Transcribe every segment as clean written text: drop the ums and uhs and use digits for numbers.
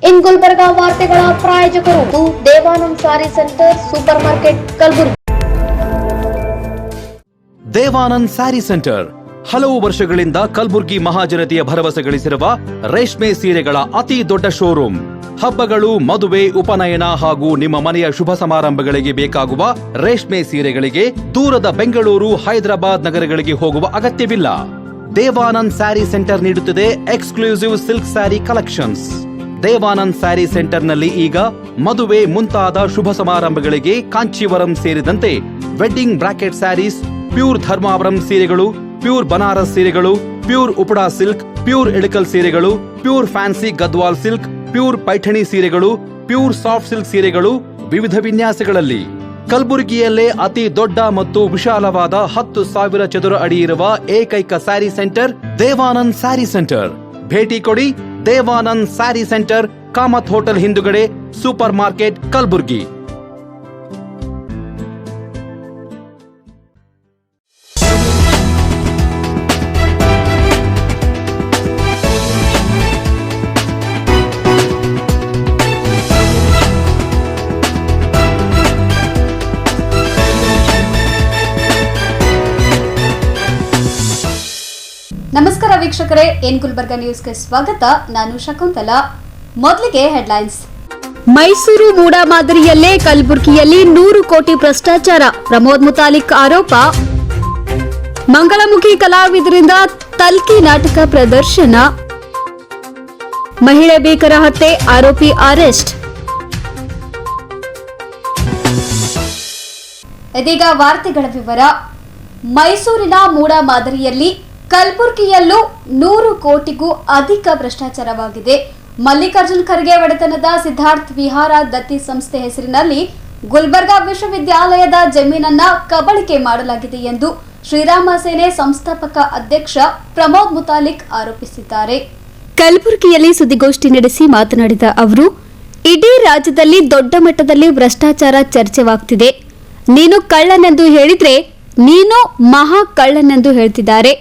ಇನ್ ಗುಲ್ಬರ್ಗಾ ವಾರ್ತೆಗಳ ಪ್ರಾಯೋಜಕರು Devanand sari centre super market Kalaburagi. Devanand sari centre ಹಲವು ವರ್ಷಗಳಿಂದ ಕಲಬುರಗಿ ಮಹಾಜನತೆಯ ಭರವಸೆ ಗಳಿಸಿರುವ ರೇಷ್ಮೆ ಸೀರೆಗಳ ಅತಿ ದೊಡ್ಡ ಶೋರೂಮ್. ಹಬ್ಬಗಳು, ಮದುವೆ, ಉಪನಯನ ಹಾಗೂ ನಿಮ್ಮ ಮನೆಯ ಶುಭ ಸಮಾರಂಭಗಳಿಗೆ ಬೇಕಾಗುವ ರೇಷ್ಮೆ ಸೀರೆಗಳಿಗೆ ದೂರದ ಬೆಂಗಳೂರು, ಹೈದರಾಬಾದ್ ನಗರಗಳಿಗೆ ಹೋಗುವ ಅಗತ್ಯವಿಲ್ಲ. ದೇವಾನಂದ್ ಸ್ಯಾರಿ ಸೆಂಟರ್ ನೀಡುತ್ತಿದೆ exclusive silk sari collections. Devanand sari ಸೆಂಟರ್ನಲ್ಲಿ ಈಗ ಮದುವೆ ಮುಂತಾದ ಶುಭ ಸಮಾರಂಭಗಳಿಗೆ ಕಾಂಚೀವರಂ ಸೇರಿದಂತೆ wedding bracket saris, pure Dharmavaram ಸೀರೆಗಳು, ಪ್ಯೂರ್ ಬನಾರಸ್ ಸೀರೆಗಳು, pure Uppada silk, pure Ilkal ಸೀರೆಗಳು, pure fancy Gadwal silk, pure Paithani ಸೀರೆಗಳು, ಪ್ಯೂರ್ ಸಾಫ್ಟ್ ಸಿಲ್ಕ್ ಸೀರೆಗಳು ವಿವಿಧ ವಿನ್ಯಾಸಗಳಲ್ಲಿ. ಕಲಬುರಗಿಯಲ್ಲೇ ಅತಿ ದೊಡ್ಡ ಮತ್ತು ವಿಶಾಲವಾದ 10,000 ಚದುರ ಅಡಿ ಇರುವ ಏಕೈಕ ಸ್ಯಾರಿ ಸೆಂಟರ್ ದೇವಾನಂದ್ ಸ್ಯಾರಿ ಸೆಂಟರ್. ಭೇಟಿ ಕೊಡಿ. ದೇವಾನಂದ್ ಸ್ಯಾರಿ ಸೆಂಟರ್, ಕಾಮತ್ ಹೋಟೆಲ್ ಹಿಂದುಗಡೆ, ಸೂಪರ್ ಮಾರ್ಕೆಟ್, ಕಲಬುರಗಿ. ನಮಸ್ಕಾರ ವೀಕ್ಷಕರೇ, ಎನ್ ಗುಲ್ಬರ್ಗಾ ನ್ಯೂಸ್ಗೆ ಸ್ವಾಗತ. ನಾನು ಶಕುಂತಲಾ. ಮೊದಲಿಗೆ ಹೆಡ್ಲೈನ್ಸ್. ಮೈಸೂರು ಮೂಡ ಮಾದರಿಯಲ್ಲೇ ಕಲಬುರಗಿಯಲ್ಲಿ 100 ಕೋಟಿ ಭ್ರಷ್ಟಾಚಾರ, ಪ್ರಮೋದ್ ಮುತಾಲಿಕ್ ಆರೋಪ. ಮಂಗಳಮುಖಿ ಕಲಾವಿದರಿಂದ ತಲ್ಕಿ ನಾಟಕ ಪ್ರದರ್ಶನ. ಮಹಿಳೆ ಭೀಕರ ಹತ್ಯೆ, ಆರೋಪಿ ಅರೆಸ್ಟ್. ಇದೀಗ ವಾರ್ತೆಗಳ ವಿವರ. ಮೈಸೂರಿನ ಮೂಡ ಮಾದರಿಯಲ್ಲಿ ಕಲಬುರಗಿಯಲ್ಲೂ 100 ಕೋಟಿಗೂ ಅಧಿಕ ಭ್ರಷ್ಟಾಚಾರವಾಗಿದೆ. ಮಲ್ಲಿಕಾರ್ಜುನ್ ಖರ್ಗೆ ಒಡೆತನದ ಸಿದ್ಧಾರ್ಥ ವಿಹಾರ ದತ್ತಿ ಸಂಸ್ಥೆ ಹೆಸರಿನಲ್ಲಿ ಗುಲ್ಬರ್ಗಾ ವಿಶ್ವವಿದ್ಯಾಲಯದ ಜಮೀನನ್ನ ಕಬಳಿಕೆ ಮಾಡಲಾಗಿದೆ ಎಂದು ಶ್ರೀರಾಮ ಸೇನೆ ಸಂಸ್ಥಾಪಕ ಅಧ್ಯಕ್ಷ ಪ್ರಮೋದ್ ಮುತಾಲಿಕ್ ಆರೋಪಿಸಿದ್ದಾರೆ. ಕಲಬುರಗಿಯಲ್ಲಿ ಸುದ್ದಿಗೋಷ್ಠಿ ನಡೆಸಿ ಮಾತನಾಡಿದ ಅವರು, ಇಡೀ ರಾಜ್ಯದಲ್ಲಿ ದೊಡ್ಡ ಮಟ್ಟದಲ್ಲಿ ಭ್ರಷ್ಟಾಚಾರ ಚರ್ಚೆವಾಗ್ತಿದೆ. ನೀನು ಕಳ್ಳನೆಂದು ಹೇಳಿದ್ರೆ ನೀನು ಮಹಾ ಕಳ್ಳನೆಂದು ಹೇಳ್ತಿದ್ದಾರೆ.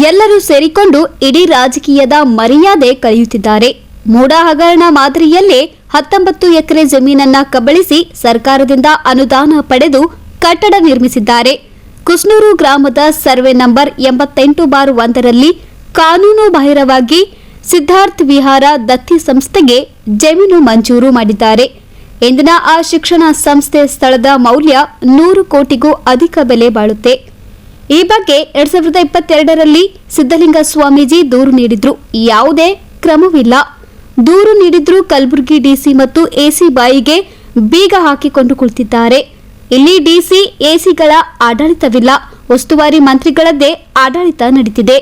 ಎಲ್ಲರೂ ಸೇರಿಕೊಂಡು ಇಡೀ ರಾಜಕೀಯದ ಮರ್ಯಾದೆ ಕಳೆಯುತ್ತಿದ್ದಾರೆ. ಮೂಡ ಹಗರಣ ಮಾದರಿಯಲ್ಲೇ 19 ಎಕರೆ ಜಮೀನನ್ನ ಕಬಳಿಸಿ ಸರ್ಕಾರದಿಂದ ಅನುದಾನ ಪಡೆದು ಕಟ್ಟಡ ನಿರ್ಮಿಸಿದ್ದಾರೆ. ಕುಸ್ನೂರು ಗ್ರಾಮದ ಸರ್ವೆ ನಂಬರ್ 88/1ರಲ್ಲಿ ಕಾನೂನು ಬಾಹಿರವಾಗಿ ಸಿದ್ಧಾರ್ಥ ವಿಹಾರ ದತ್ತಿ ಸಂಸ್ಥೆಗೆ ಜಮೀನು ಮಂಜೂರು ಮಾಡಿದ್ದಾರೆ. ಇಂದಿನ ಆ ಶಿಕ್ಷಣ ಸಂಸ್ಥೆ ಸ್ಥಳದ ಮೌಲ್ಯ 100 ಕೋಟಿಗೂ ಅಧಿಕ ಬೆಲೆ ಬಾಳುತ್ತೆ. ಈ ಬಗ್ಗೆ 2022ರಲ್ಲಿ ಸಿದ್ದಲಿಂಗ ಸ್ವಾಮೀಜಿ ದೂರು ನೀಡಿದ್ರು. ಯಾವುದೇ ಕ್ರಮವಿಲ್ಲ. ದೂರು ನೀಡಿದ್ರು ಕಲಬುರಗಿ ಡಿಸಿ ಮತ್ತು ಎಸಿ ಬಾಯಿಗೆ ಬೀಗ ಹಾಕಿಕೊಂಡು ಕುಳಿತಿದ್ದಾರೆ. ಇಲ್ಲಿ ಡಿಸಿ, ಎಸಿಗಳ ಆಡಳಿತವಿಲ್ಲ. ಉಸ್ತುವಾರಿ ಮಂತ್ರಿಗಳದ್ದೇ ಆಡಳಿತ ನಡೀತಿದೆ.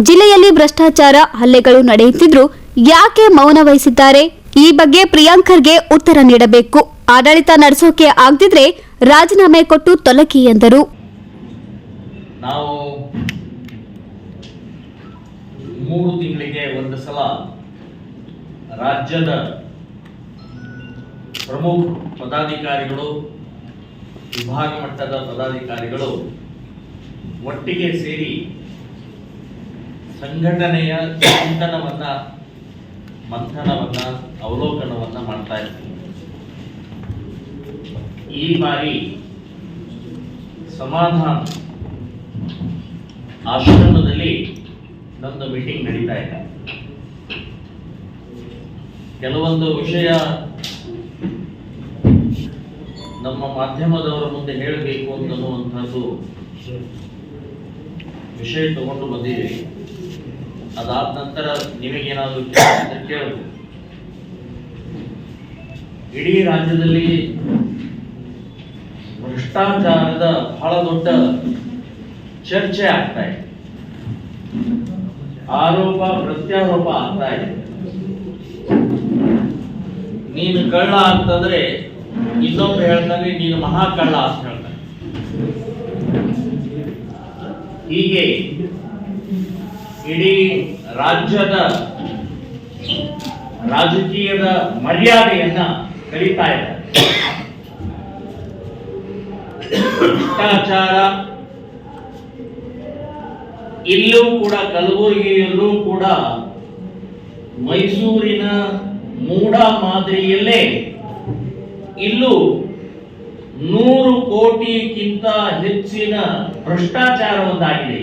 ಜಿಲ್ಲೆಯಲ್ಲಿ ಭ್ರಷ್ಟಾಚಾರ, ಹಲ್ಲೆಗಳು ನಡೆಯುತ್ತಿದ್ರು ಯಾಕೆ ಮೌನ ವಹಿಸಿದ್ದಾರೆ? ಈ ಬಗ್ಗೆ ಪ್ರಿಯಾಂಕರ್ಗೆ ಉತ್ತರ ನೀಡಬೇಕು. ಆಡಳಿತ ನಡೆಸೋಕೆ ಆಗದಿದ್ರೆ ರಾಜೀನಾಮೆ ಕೊಟ್ಟು ತೊಲಗಿ ಎಂದರು. ನಾವು 3 ತಿಂಗಳಿಗೆ ಒಂದು ಸಲ ರಾಜ್ಯದ ಪ್ರಮುಖ ಪದಾಧಿಕಾರಿಗಳು, ವಿಭಾಗ ಮಟ್ಟದ ಪದಾಧಿಕಾರಿಗಳು ಒಟ್ಟಿಗೆ ಸೇರಿ ಸಂಘಟನೆಯ ಮಂಥನವನ್ನ ಅವಲೋಕನವನ್ನ ಮಾಡ್ತಾ ಇರ್ತೀವಿ. ಈ ಬಾರಿ ಸಮಾಧಾನ ಆಶ್ರಮದಲ್ಲಿ ನಮ್ಮದು ಮೀಟಿಂಗ್ ನಡೀತಾ ಇದೆ. ಕೆಲವೊಂದು ವಿಷಯ ನಮ್ಮ ಮಾಧ್ಯಮದವರ ಮುಂದೆ ಹೇಳಬೇಕು ಅಂತನ್ನುವಂಥದ್ದು ವಿಷಯ ತಗೊಂಡು ಬಂದಿದ್ದೀವಿ. ಅದಾದ ನಂತರ ನಿಮಗೇನಾದರೂ ಕೇಳಬೇಕು. ಇಡೀ ರಾಜ್ಯದಲ್ಲಿ ಭ್ರಷ್ಟಾಚಾರದ ಬಹಳ ದೊಡ್ಡ ಚರ್ಚೆ ಆಗ್ತಾ ಇದೆ. ಆರೋಪ ಪ್ರತ್ಯಾರೋಪ ಆಗ್ತಾ ಇದೆ. ನೀನು ಕಳ್ಳ ಅಂತಂದ್ರೆ ಇನ್ನೊಬ್ಬರು ಹೇಳ್ತಾನೆ ನೀನು ಮಹಾ ಕಳ್ಳ ಅಂತ ಹೇಳ್ತಾನೆ. ಹೀಗೆ ಇಡೀ ರಾಜ್ಯದ ರಾಜಕೀಯದ ಮರ್ಯಾದೆಯನ್ನ ಕಳೀತಾ ಇದ್ದಾರೆ. ಭ್ರಷ್ಟಾಚಾರ ಇಲ್ಲೂ ಕೂಡ, ಕಲಬುರಗಿಯಲ್ಲೂ ಕೂಡ ಮೈಸೂರಿನ ಮೂಡ ಮಾದರಿಯಲ್ಲೇ ಇಲ್ಲೂ 100 ಕೋಟಿಗಿಂತ ಹೆಚ್ಚಿನ ಭ್ರಷ್ಟಾಚಾರ ಒಂದಾಗಿದೆ.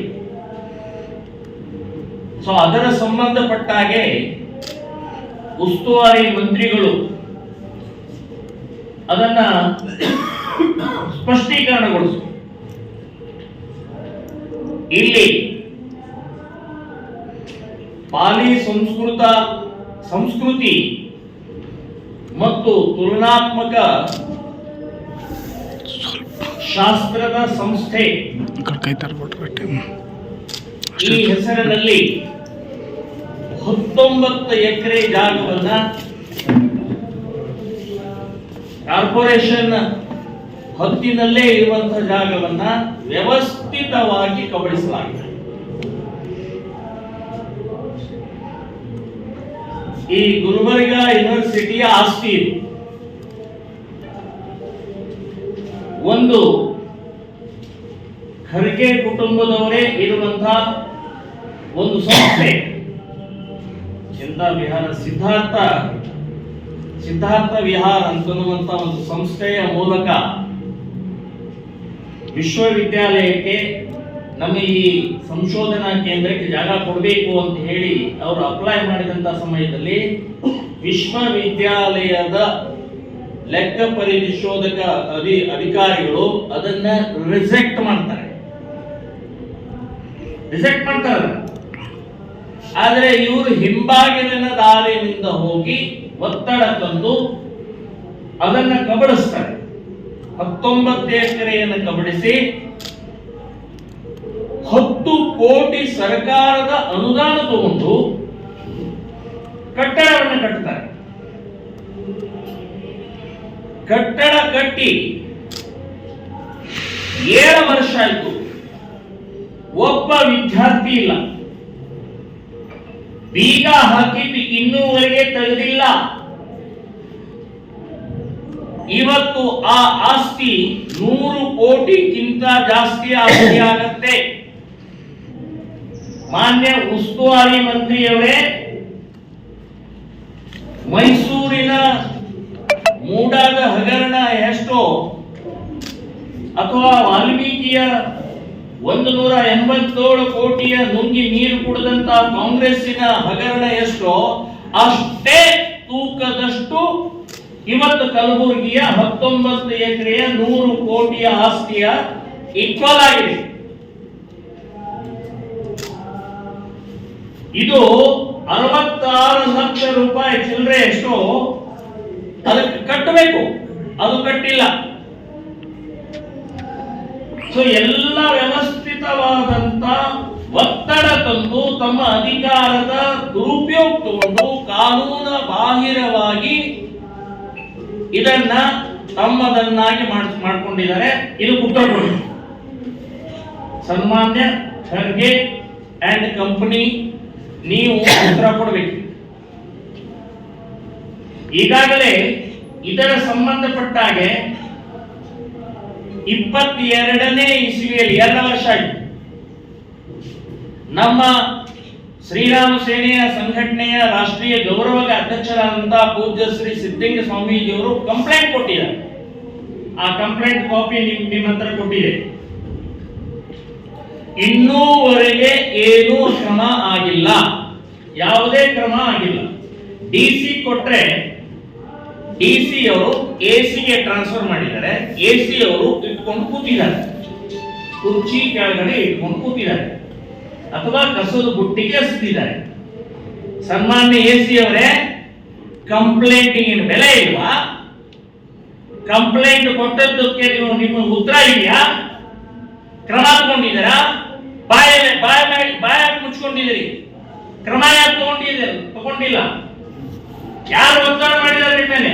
ಸೊ ಅದರ ಸಂಬಂಧಪಟ್ಟ ಹಾಗೆ ಉಸ್ತುವಾರಿ ಮಂತ್ರಿಗಳು ಅದನ್ನ ಸ್ಪಷ್ಟೀಕರಣಗೊಳಿಸು. ಇಲ್ಲಿ ಪಾಲಿ ಸಂಸ್ಕೃತಿ ಮತ್ತು ತುಲನಾತ್ಮಕ ಶಾಸ್ತ್ರದ ಸಂಸ್ಥೆ ಈ ಹೆಸರಿನಲ್ಲಿ 19 ಎಕರೆ ಜಾಗವನ್ನ ಕಾರ್ಪೊರೇಷನ್ ಹದ್ದಿನಲ್ಲೇ ಇರುವಂತಹ ಜಾಗವನ್ನ ವ್ಯವಸ್ಥಿತವಾಗಿ ಕಬಳಿಸಲಾಗಿದೆ. ಈ ಗುಲ್ಬರ್ಗಾ ಯೂನಿವರ್ಸಿಟಿಯ ಆಸ್ತಿ ಒಂದು ಖರ್ಗೆ ಕುಟುಂಬದವರೇ ಇರುವಂತಹ ಒಂದು ಸಂಸ್ಥೆ ಚಿಂತಾ ವಿಹಾರ ಸಿದ್ಧಾರ್ಥ ವಿಹಾರ ಅಂತನ್ನುವಂತ ಒಂದು ಸಂಸ್ಥೆಯ ಮೂಲಕ ವಿಶ್ವವಿದ್ಯಾಲಯಕ್ಕೆ ನಮ್ಮ ಈ ಸಂಶೋಧನಾ ಕೇಂದ್ರಕ್ಕೆ ಜಾಗ ಕೊಡಬೇಕು ಅಂತ ಹೇಳಿ ಅವರು ಅಪ್ಲೈ ಮಾಡಿದಂತ ಸಮಯದಲ್ಲಿ ವಿಶ್ವವಿದ್ಯಾಲಯದ ಲೆಕ್ಕ ಪರಿಶೋಧಕ ಅಧಿಕಾರಿಗಳು ಅದನ್ನ ರಿಜೆಕ್ಟ್ ಮಾಡ್ತಾರೆ. ಆದರೆ ಇವರು ಹಿಂಬಾಗಿಲಿನ ದಾರಿನಿಂದ ಹೋಗಿ ಒತ್ತಡ ತಂದು ಅದನ್ನ ಕಬಳಿಸ್ತಾರೆ. 19 ಎಕರೆಯನ್ನು ಕಬಳಿಸಿ 10 ಕೋಟಿ ಸರ್ಕಾರದ ಅನುದಾನ ತಗೊಂಡು ಕಟ್ಟಡವನ್ನು ಕಟ್ಟುತ್ತಾರೆ. ಕಟ್ಟಡ ಕಟ್ಟಿ 7 ವರ್ಷ ಆಯ್ತು, ಒಬ್ಬ ವಿದ್ಯಾರ್ಥಿ ಇಲ್ಲ. ಬೀಗ ಹಾಕಿದ್ದು ಇನ್ನೂವರೆಗೆ ತೆಗೆದಿಲ್ಲ. ಇವತ್ತು ಆ ಆಸ್ತಿ 100 ಕೋಟಿಗಿಂತ ಜಾಸ್ತಿ ಆಸ್ತಿ ಆಗತ್ತೆ. ಮಾನ್ಯ ಉಸ್ತುವಾರಿ ಮಂತ್ರಿಯವರೇ, ಮೈಸೂರಿನ ಮೂಡಾದ ಹಗರಣ ಎಷ್ಟೋ ಅಥವಾ ವಾಲ್ಮೀಕಿಯ 187 ಕೋಟಿಯ ನುಂಗಿ ನೀರು ಕುಡಿದಂತ ಕಾಂಗ್ರೆಸ್ಸಿನ ಹಗರಣ ಎಷ್ಟೋ ಅಷ್ಟೇ ತೂಕದಷ್ಟು ಇವತ್ತು ಕಲಬುರಗಿಯ 19 ಎಕರೆಯ 100 ಕೋಟಿಯ ಆಸ್ತಿಯ ಈಕ್ವಲ್ ಆಗಿದೆ. ಇದು 66 ಲಕ್ಷ ರೂಪಾಯಿ ಚಿಲ್ಲರೆ ಎಷ್ಟೋ ಅದಕ್ಕೆ ಕಟ್ಟಬೇಕು, ಅದು ಕಟ್ಟಿಲ್ಲ. ಸೊ ಎಲ್ಲ ವ್ಯವಸ್ಥಿತವಾದಂತ ಒತ್ತಡ ತಂದು ತಮ್ಮ ಅಧಿಕಾರದ ದುರುಪಯೋಗ ತಗೊಂಡು ಕಾನೂನ ಬಾಹಿರವಾಗಿ ಇದನ್ನ ತಮ್ಮದನ್ನಾಗಿ ಮಾಡಿಕೊಂಡಿದ್ದಾರೆ. ಇದು ಉತ್ತರ ಕೊಡಿ. ಸನ್ಮಾನ್ಯ ಖರ್ಗೆ ಅಂಡ್ ಕಂಪನಿ, ನೀವು ಉತ್ತರ ಕೊಡಬೇಕು. ಈಗಾಗಲೇ ಇದರ ಸಂಬಂಧಪಟ್ಟ ಹಾಗೆ 22ನೇ ಇಸ್ವಿಯಲ್ಲಿ 2 ವರ್ಷ ಆಯಿತು, ನಮ್ಮ ಶ್ರೀರಾಮ ಸೇನೆಯ ಸಂಘಟನೆಯ ರಾಷ್ಟ್ರೀಯ ಗೌರವದ ಅಧ್ಯಕ್ಷರಾದಂತಹ ಪೂಜ್ಯ ಶ್ರೀ ಸಿದ್ಧಲಿಂಗ ಸ್ವಾಮೀಜಿಯವರು ಕಂಪ್ಲೇಂಟ್ ಕೊಟ್ಟಿದ್ದಾರೆ. ಆ ಕಂಪ್ಲೇಂಟ್ ಕಾಪಿ ನಿಮ್ಮ ಹತ್ರ ಕೊಟ್ಟಿದೆ. ಇನ್ನೂವರೆಗೆ ಏನೂ ಕ್ರಮ ಆಗಿಲ್ಲ, ಯಾವುದೇ ಕ್ರಮ ಆಗಿಲ್ಲ. ಡಿಸಿ ಕೊಟ್ರೆ ಡಿಸಿ ಅವರು ಎಸಿಗೆ ಟ್ರಾನ್ಸ್ಫರ್ ಮಾಡಿದ್ದಾರೆ. ಎಸಿ ಅವರು ಇಟ್ಕೊಂಡು ಕೂತಿದ್ದಾರೆ, ಕುರ್ಚಿ ಕೆಳಗಡೆ ಇಟ್ಕೊಂಡು ಕೂತಿದ್ದಾರೆ ಅಥವಾ ಕಸದ ಬುಟ್ಟಿಗೆ ಎಸೆದಿದ್ದಾರೆ. ಸನ್ಮಾನ್ಯ ಎಸಿ ಅವರೇ, ಕಂಪ್ಲೇಂಟಿಗೆ ಬೆಲೆ ಇಲ್ವಾ? ಕಂಪ್ಲೇಂಟ್ ಕೊಟ್ಟದ್ದಕ್ಕೆ ನಿಮ್ಮ ಉತ್ತರ ಇದೆಯಾ? ಕ್ರಮ ತಗೊಂಡಿದ್ದೀರಾ? ಬಾಯ ಮುಚ್ಕೊಂಡಿದ್ದೀರಿ. ಕ್ರಮ ಯಾಕೆ ತಗೊಂಡಿಲ್ಲ? ಯಾರು ಒತ್ತಡ ಮಾಡಿದ್ದಾರೆ ನಿಮ್ಮ ಮೇಲೆ?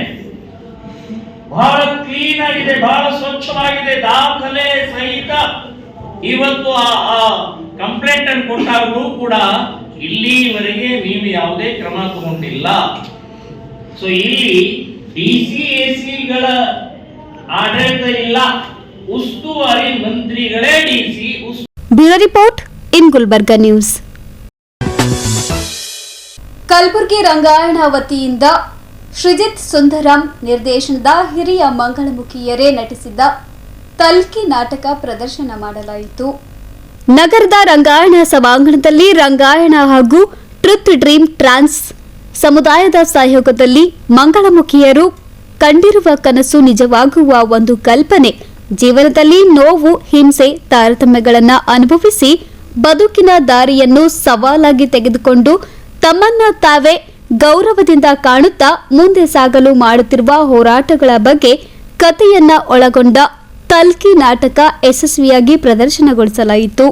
ಬಹಳ ಕ್ಲೀನ್ ಆಗಿದೆ, ಬಹಳ ಸ್ವಚ್ಛವಾಗಿದೆ, ದಾಖಲೆ ಸಹಿತ ಇವತ್ತು ಆ ಕಂಪ್ಲೇಂಟ್ ಅನ್ನು ಕೊಟ್ಟಾಗೂ ಕೂಡ ಇಲ್ಲಿವರೆಗೆ ನೀವು ಯಾವುದೇ ಕ್ರಮ ತಗೊಂಡಿಲ್ಲ. ಸೊ ಇಲ್ಲಿ ಡಿಸಿ ಎಸಿಗಳ ಆಡಳಿತ ಇಲ್ಲ, ಉಸ್ತುವಾರಿ ಮಂತ್ರಿಗಳೇ DC. Bureau report in Gulbarga news. Kalaburagi Rangayana ವತಿಯಿಂದ ಶ್ರೀಜಿತ್ ಸುಂದರಂ ನಿರ್ದೇಶನದ ಹಿರಿಯ ಮಂಗಳಮುಖಿಯರೇ ನಟಿಸಿದ್ದ ಕಲ್ಕಿ ನಾಟಕ ಪ್ರದರ್ಶನ ಮಾಡಲಾಯಿತು. ನಗರದ ರಂಗಾಯಣ ಸಭಾಂಗಣದಲ್ಲಿ ರಂಗಾಯಣ ಹಾಗೂ ಟ್ರುತ್ ಡ್ರೀಮ್ ಟ್ರಾನ್ಸ್ ಸಮುದಾಯದ ಸಹಯೋಗದಲ್ಲಿ ಮಂಗಳಮುಖಿಯರು ಕಂಡಿರುವ ಕನಸು ನಿಜವಾಗುವ ಒಂದು ಕಲ್ಪನೆ, ಜೀವನದಲ್ಲಿ ನೋವು, ಹಿಂಸೆ, ತಾರತಮ್ಯಗಳನ್ನು ಅನುಭವಿಸಿ ಬದುಕಿನ ದಾರಿಯನ್ನು ಸವಾಲಾಗಿ ತೆಗೆದುಕೊಂಡು ತಮ್ಮನ್ನ ತಾವೇ ಗೌರವದಿಂದ ಕಾಣುತ್ತಾ ಮುಂದೆ ಸಾಗಲು ಮಾಡುತ್ತಿರುವ ಹೋರಾಟಗಳ ಬಗ್ಗೆ ಕಥೆಯನ್ನ ಒಳಗೊಂಡ ಕಲ್ಕಿ ನಾಟಕ ಯಶಸ್ವಿಯಾಗಿ ಪ್ರದರ್ಶನಗೊಳಿಸಲಾಯಿತು.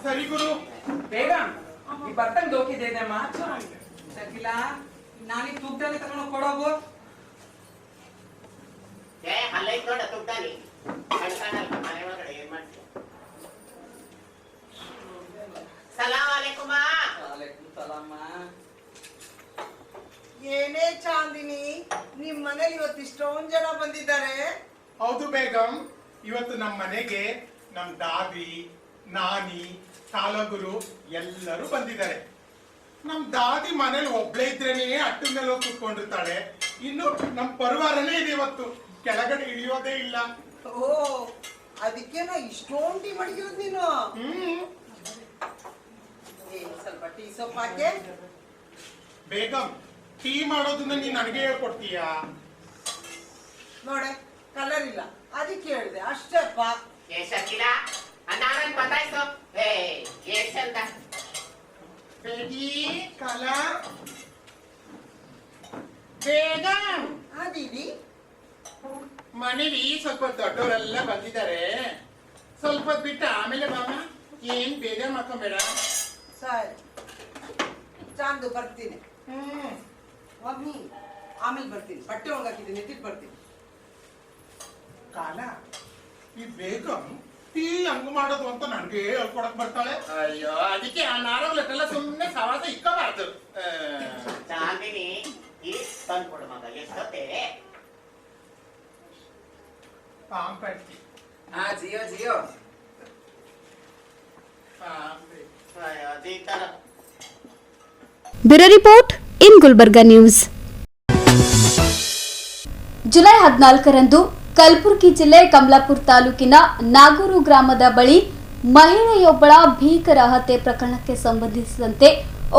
ಸರಿ ಗುರು, ಬೇಗ ಈ ಬರ್ತಂಗ್ ದೋಖಿದೆ ಶಕಿಲಾ, ನಾನೀಗ ತುಗ್ದಾನಿ ತಗೊಂಡು ಕೊಡೋಗು. ಏನೇ ಚಾಂದಿನಿ, ನಿಮ್ ಮನೇಲಿ ಇವತ್ತು ಇಷ್ಟೊಂದ್ ಜನ ಬಂದಿದ್ದಾರೆ. ಹೌದು ಬೇಗಂ, ಇವತ್ತು ನಮ್ಮ ಮನೆಗೆ ನಮ್ ದಾದಿ, ನಾನಿ, ಕಾಲಗುರು ಎಲ್ಲರೂ ಬಂದಿದ್ದಾರೆ. ನಮ್ ದಾದಿ ಮನೇಲಿ ಒಬ್ಳೆ ಇದ್ರೇನೆ ಅಟ್ಟದ ಮೇಲೆ ಹೋಗಿ ಕೂತ್ಕೊಂಡಿರ್ತಾಳೆ. ಇನ್ನು ನಮ್ ಪರಿವಾರನೇ ಇದೆ, ಇವತ್ತು ಕೆಳಗಡೆ ಇಳಿಯೋದೇ ಇಲ್ಲ. ಓ, ಅದಕ್ಕೆ ನಾ ಇಷ್ಟೊಂದು ಟೀ ಮಾಡಿರೋದು ನೀನು. ಸ್ವಲ್ಪ ಟೀ ಸೊಪ್ಪು ಹಾಕಿ. ಬೇಗಂ, ಟೀ ಮಾಡೋದನ್ನ ನೀನ್ ನನಗೆ ಹೇಳ್ಕೊಡ್ತೀಯಾ? ನೋಡೆ, ಕಲರ್ ಇಲ್ಲ, ಅದಕ್ಕೆ ಹೇಳಿದೆ ಅಷ್ಟಪ್ಪ. ಕಲರ್ ಬೇಗಂ ಅದೀವಿ. ಮನೇಲಿ ಸ್ವಲ್ಪ ದೊಡ್ಡವರೆಲ್ಲ ಬಂದಿದ್ದಾರೆ, ಸ್ವಲ್ಪ ಬಿಟ್ಟು ಆಮೇಲೆ ಬಾಮ. ಏನ್ ಬೇಜಾರ್ ಮಾಡ್ಕೊಂಬೇಡ. ಸರಿ ಚಾಂದು, ಬರ್ತೀನಿ. ಮಮ್ಮಿ ಆಮೇಲೆ ಬರ್ತೀನಿ, ಬಟ್ಟೆ ಒಣಗಾಕಿದ್ದೀನಿ, ಎತ್ತಿಟ್ಟು ಬರ್ತೀನಿ. ಕಾಲ, ಈ ಬೇಗಂ ಟೀ ಹಂಗ ಮಾಡೋದು ಅಂತ ನನ್ಗೆ ಹೇಳ್ಕೊಡಕ್ ಬರ್ತಾಳೆ. ಅಯ್ಯೋ, ಅದಕ್ಕೆ ಆ ನಾರಗಳೆಲ್ಲ ಸುಮ್ಮನೆ ಸವಾಸ ಇಕ್ಕಬಾರ್ದು. ಚಾಂದಿನಿ, ತಂದ್ಕೊಡು ಮಗ, ಎಷ್ಟೊತ್ತೆ? ಜಿಯೋ ಜಿಯೋ. Bureau report in Gulbarga news. July 14ರಂದು ಕಲಬುರಗಿ ಜಿಲ್ಲೆ ಕಮಲಾಪುರ ತಾಲೂಕಿನ ನಾಗೂರು ಗ್ರಾಮದ ಬಳಿ ಮಹಿಳೆಯೊಬ್ಬಳ ಭೀಕರ ಹತ್ಯೆ ಪ್ರಕರಣಕ್ಕೆ ಸಂಬಂಧಿಸಿದಂತೆ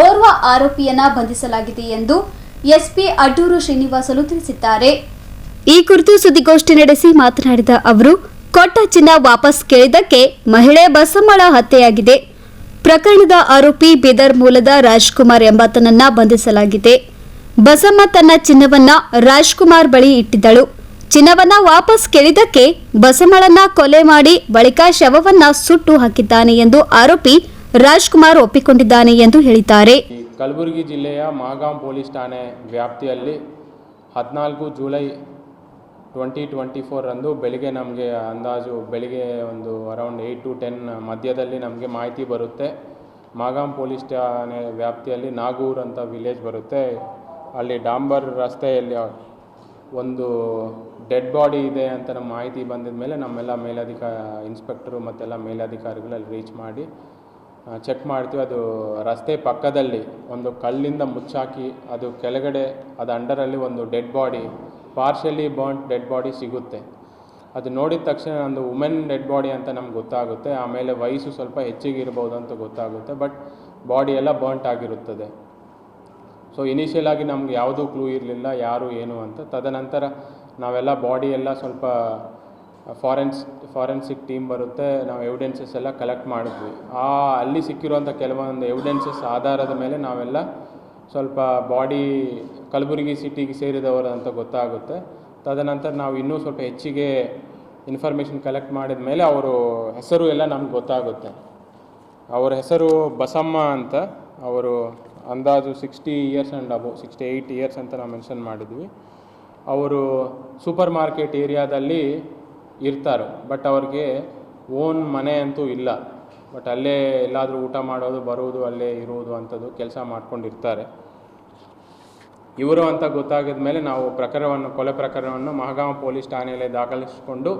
ಓರ್ವ ಆರೋಪಿಯನ್ನ ಬಂಧಿಸಲಾಗಿದೆ ಎಂದು ಎಸ್ಪಿ ಅಡ್ಡೂರು ಶ್ರೀನಿವಾಸಲು ತಿಳಿಸಿದ್ದಾರೆ. ಈ ಕುರಿತು ಸುದ್ದಿಗೋಷ್ಠಿ ನಡೆಸಿ ಮಾತನಾಡಿದ ಅವರು, ಕೊಟ್ಟ ಚಿನ್ನ ವಾಪಸ್ ಕೇಳಿದ್ದಕ್ಕೆ ಮಹಿಳೆ ಬಸಮ್ಮಳ ಹತ್ಯೆಯಾಗಿದೆ. ಪ್ರಕರಣದ ಆರೋಪಿ ಬೀದರ್ ಮೂಲದ ರಾಜ್ಕುಮಾರ್ ಎಂಬಾತನನ್ನ ಬಂಧಿಸಲಾಗಿದೆ. ಬಸಮ್ಮ ತನ್ನ ಚಿನ್ನವನ್ನ ರಾಜ್ಕುಮಾರ್ ಬಳಿ ಇಟ್ಟಿದ್ದಳು. ಚಿನ್ನವನ್ನ ವಾಪಸ್ ಕೇಳಿದ್ದಕ್ಕೆ ಬಸಮ್ಮಳನ್ನ ಕೊಲೆ ಮಾಡಿ ಬಳಿಕ ಶವವನ್ನ ಸುಟ್ಟು ಹಾಕಿದ್ದಾನೆ ಎಂದು ಆರೋಪಿ ರಾಜ್ಕುಮಾರ್ ಒಪ್ಪಿಕೊಂಡಿದ್ದಾನೆ ಎಂದು ಹೇಳಿದ್ದಾರೆ. ಕಲಬುರಗಿ ಜಿಲ್ಲೆಯ ಮಾಗಾಂ ಪೊಲೀಸ್ ಠಾಣೆ ವ್ಯಾಪ್ತಿಯಲ್ಲಿ 14 ಜುಲೈ 2024 ರಂದು ಬೆಳಿಗ್ಗೆ ನಮಗೆ ಅಂದಾಜು ಬೆಳಿಗ್ಗೆ ಒಂದು ಅರೌಂಡ್ 8 to 10 ಮಧ್ಯದಲ್ಲಿ ನಮಗೆ ಮಾಹಿತಿ ಬರುತ್ತೆ. ಮಾಗಾಂ ಪೊಲೀಸ್ ಠಾಣೆ ವ್ಯಾಪ್ತಿಯಲ್ಲಿ ನಾಗೂರ್ ಅಂತ ವಿಲೇಜ್ ಬರುತ್ತೆ. ಅಲ್ಲಿ ಡಾಂಬರ್ ರಸ್ತೆಯಲ್ಲಿ ಒಂದು ಡೆಡ್ ಬಾಡಿ ಇದೆ ಅಂತ ನಮ್ಮ ಮಾಹಿತಿ ಬಂದಿದ ಮೇಲೆ ನಮ್ಮೆಲ್ಲ ಇನ್ಸ್ಪೆಕ್ಟರು ಮತ್ತೆಲ್ಲ ಮೇಲಧಿಕಾರಿಗಳಲ್ಲಿ ರೀಚ್ ಮಾಡಿ ಚೆಕ್ ಮಾಡ್ತೀವಿ. ಅದು ರಸ್ತೆ ಪಕ್ಕದಲ್ಲಿ ಒಂದು ಕಲ್ಲಿಂದ ಮುಚ್ಚಾಕಿ ಅದು ಕೆಳಗಡೆ ಅದು ಅಂಡರಲ್ಲಿ ಒಂದು dead body, partially burnt dead body ಸಿಗುತ್ತೆ. ಅದು ನೋಡಿದ ತಕ್ಷಣ ಒಂದು ವುಮೆನ್ ಡೆಡ್ ಬಾಡಿ ಅಂತ ನಮ್ಗೆ ಗೊತ್ತಾಗುತ್ತೆ. ಆಮೇಲೆ ವಯಸ್ಸು ಸ್ವಲ್ಪ ಹೆಚ್ಚಿಗೆ ಇರ್ಬೋದು ಅಂತ ಗೊತ್ತಾಗುತ್ತೆ, ಬಟ್ ಬಾಡಿ ಎಲ್ಲ ಬರ್ನ್ಟ್ ಆಗಿರುತ್ತದೆ. ಸೊ ಇನಿಷಿಯಲ್ ಆಗಿ ನಮ್ಗೆ ಯಾವುದೂ ಕ್ಲೂ ಇರಲಿಲ್ಲ ಯಾರು ಏನು ಅಂತ. ತದನಂತರ ನಾವೆಲ್ಲ ಬಾಡಿ ಎಲ್ಲ ಸ್ವಲ್ಪ ಫಾರೆನ್ಸಿಕ್ ಟೀಮ್ ಬರುತ್ತೆ, ನಾವು ಎವಿಡೆನ್ಸಸ್ ಎಲ್ಲ ಕಲೆಕ್ಟ್ ಮಾಡಿದ್ವಿ. ಅಲ್ಲಿ ಸಿಕ್ಕಿರುವಂಥ ಕೆಲವೊಂದು ಎವಿಡೆನ್ಸಸ್ ಆಧಾರದ ಮೇಲೆ ನಾವೆಲ್ಲ ಸ್ವಲ್ಪ ಬಾಡಿ ಕಲಬುರಗಿ ಸಿಟಿಗೆ ಸೇರಿದವರು ಅಂತ ಗೊತ್ತಾಗುತ್ತೆ. ತದನಂತರ ನಾವು ಇನ್ನೂ ಸ್ವಲ್ಪ ಹೆಚ್ಚಿಗೆ ಇನ್ಫಾರ್ಮೇಷನ್ ಕಲೆಕ್ಟ್ ಮಾಡಿದ ಮೇಲೆ ಅವರು ಹೆಸರು ಎಲ್ಲ ನಮ್ಗೆ ಗೊತ್ತಾಗುತ್ತೆ. ಅವರ ಹೆಸರು ಬಸಮ್ಮ ಅಂತ. ಅವರು ಅಂದಾಜು 60 ಇಯರ್ಸ್ ಆ್ಯಂಡ್ ಅಬೌವ್ 68 ಇಯರ್ಸ್ ಅಂತ ನಾವು ಮೆನ್ಷನ್ ಮಾಡಿದ್ವಿ. ಅವರು ಸೂಪರ್ ಮಾರ್ಕೆಟ್ ಏರಿಯಾದಲ್ಲಿ ಇರ್ತಾರೆ, ಬಟ್ ಅವ್ರಿಗೆ ಓನ್ ಮನೆ ಅಂತೂ ಇಲ್ಲ. ಬಟ್ ಅಲ್ಲೇ ಎಲ್ಲಾದರೂ ಊಟ ಮಾಡೋದು ಬರುವುದು ಅಲ್ಲೇ ಇರುವುದು ಅಂಥದ್ದು ಕೆಲಸ ಮಾಡ್ಕೊಂಡಿರ್ತಾರೆ. ಇವರು ಅಂತ ಗೊತ್ತಾಗಿದ ಮೇಲೆ ನಾವು ಕೊಲೆ ಪ್ರಕರಣವನ್ನು ಮಹಗಾಂವ್ ಪೊಲೀಸ್ ಠಾಣೆಯಲ್ಲಿ ದಾಖಲಿಸಿಕೊಂಡು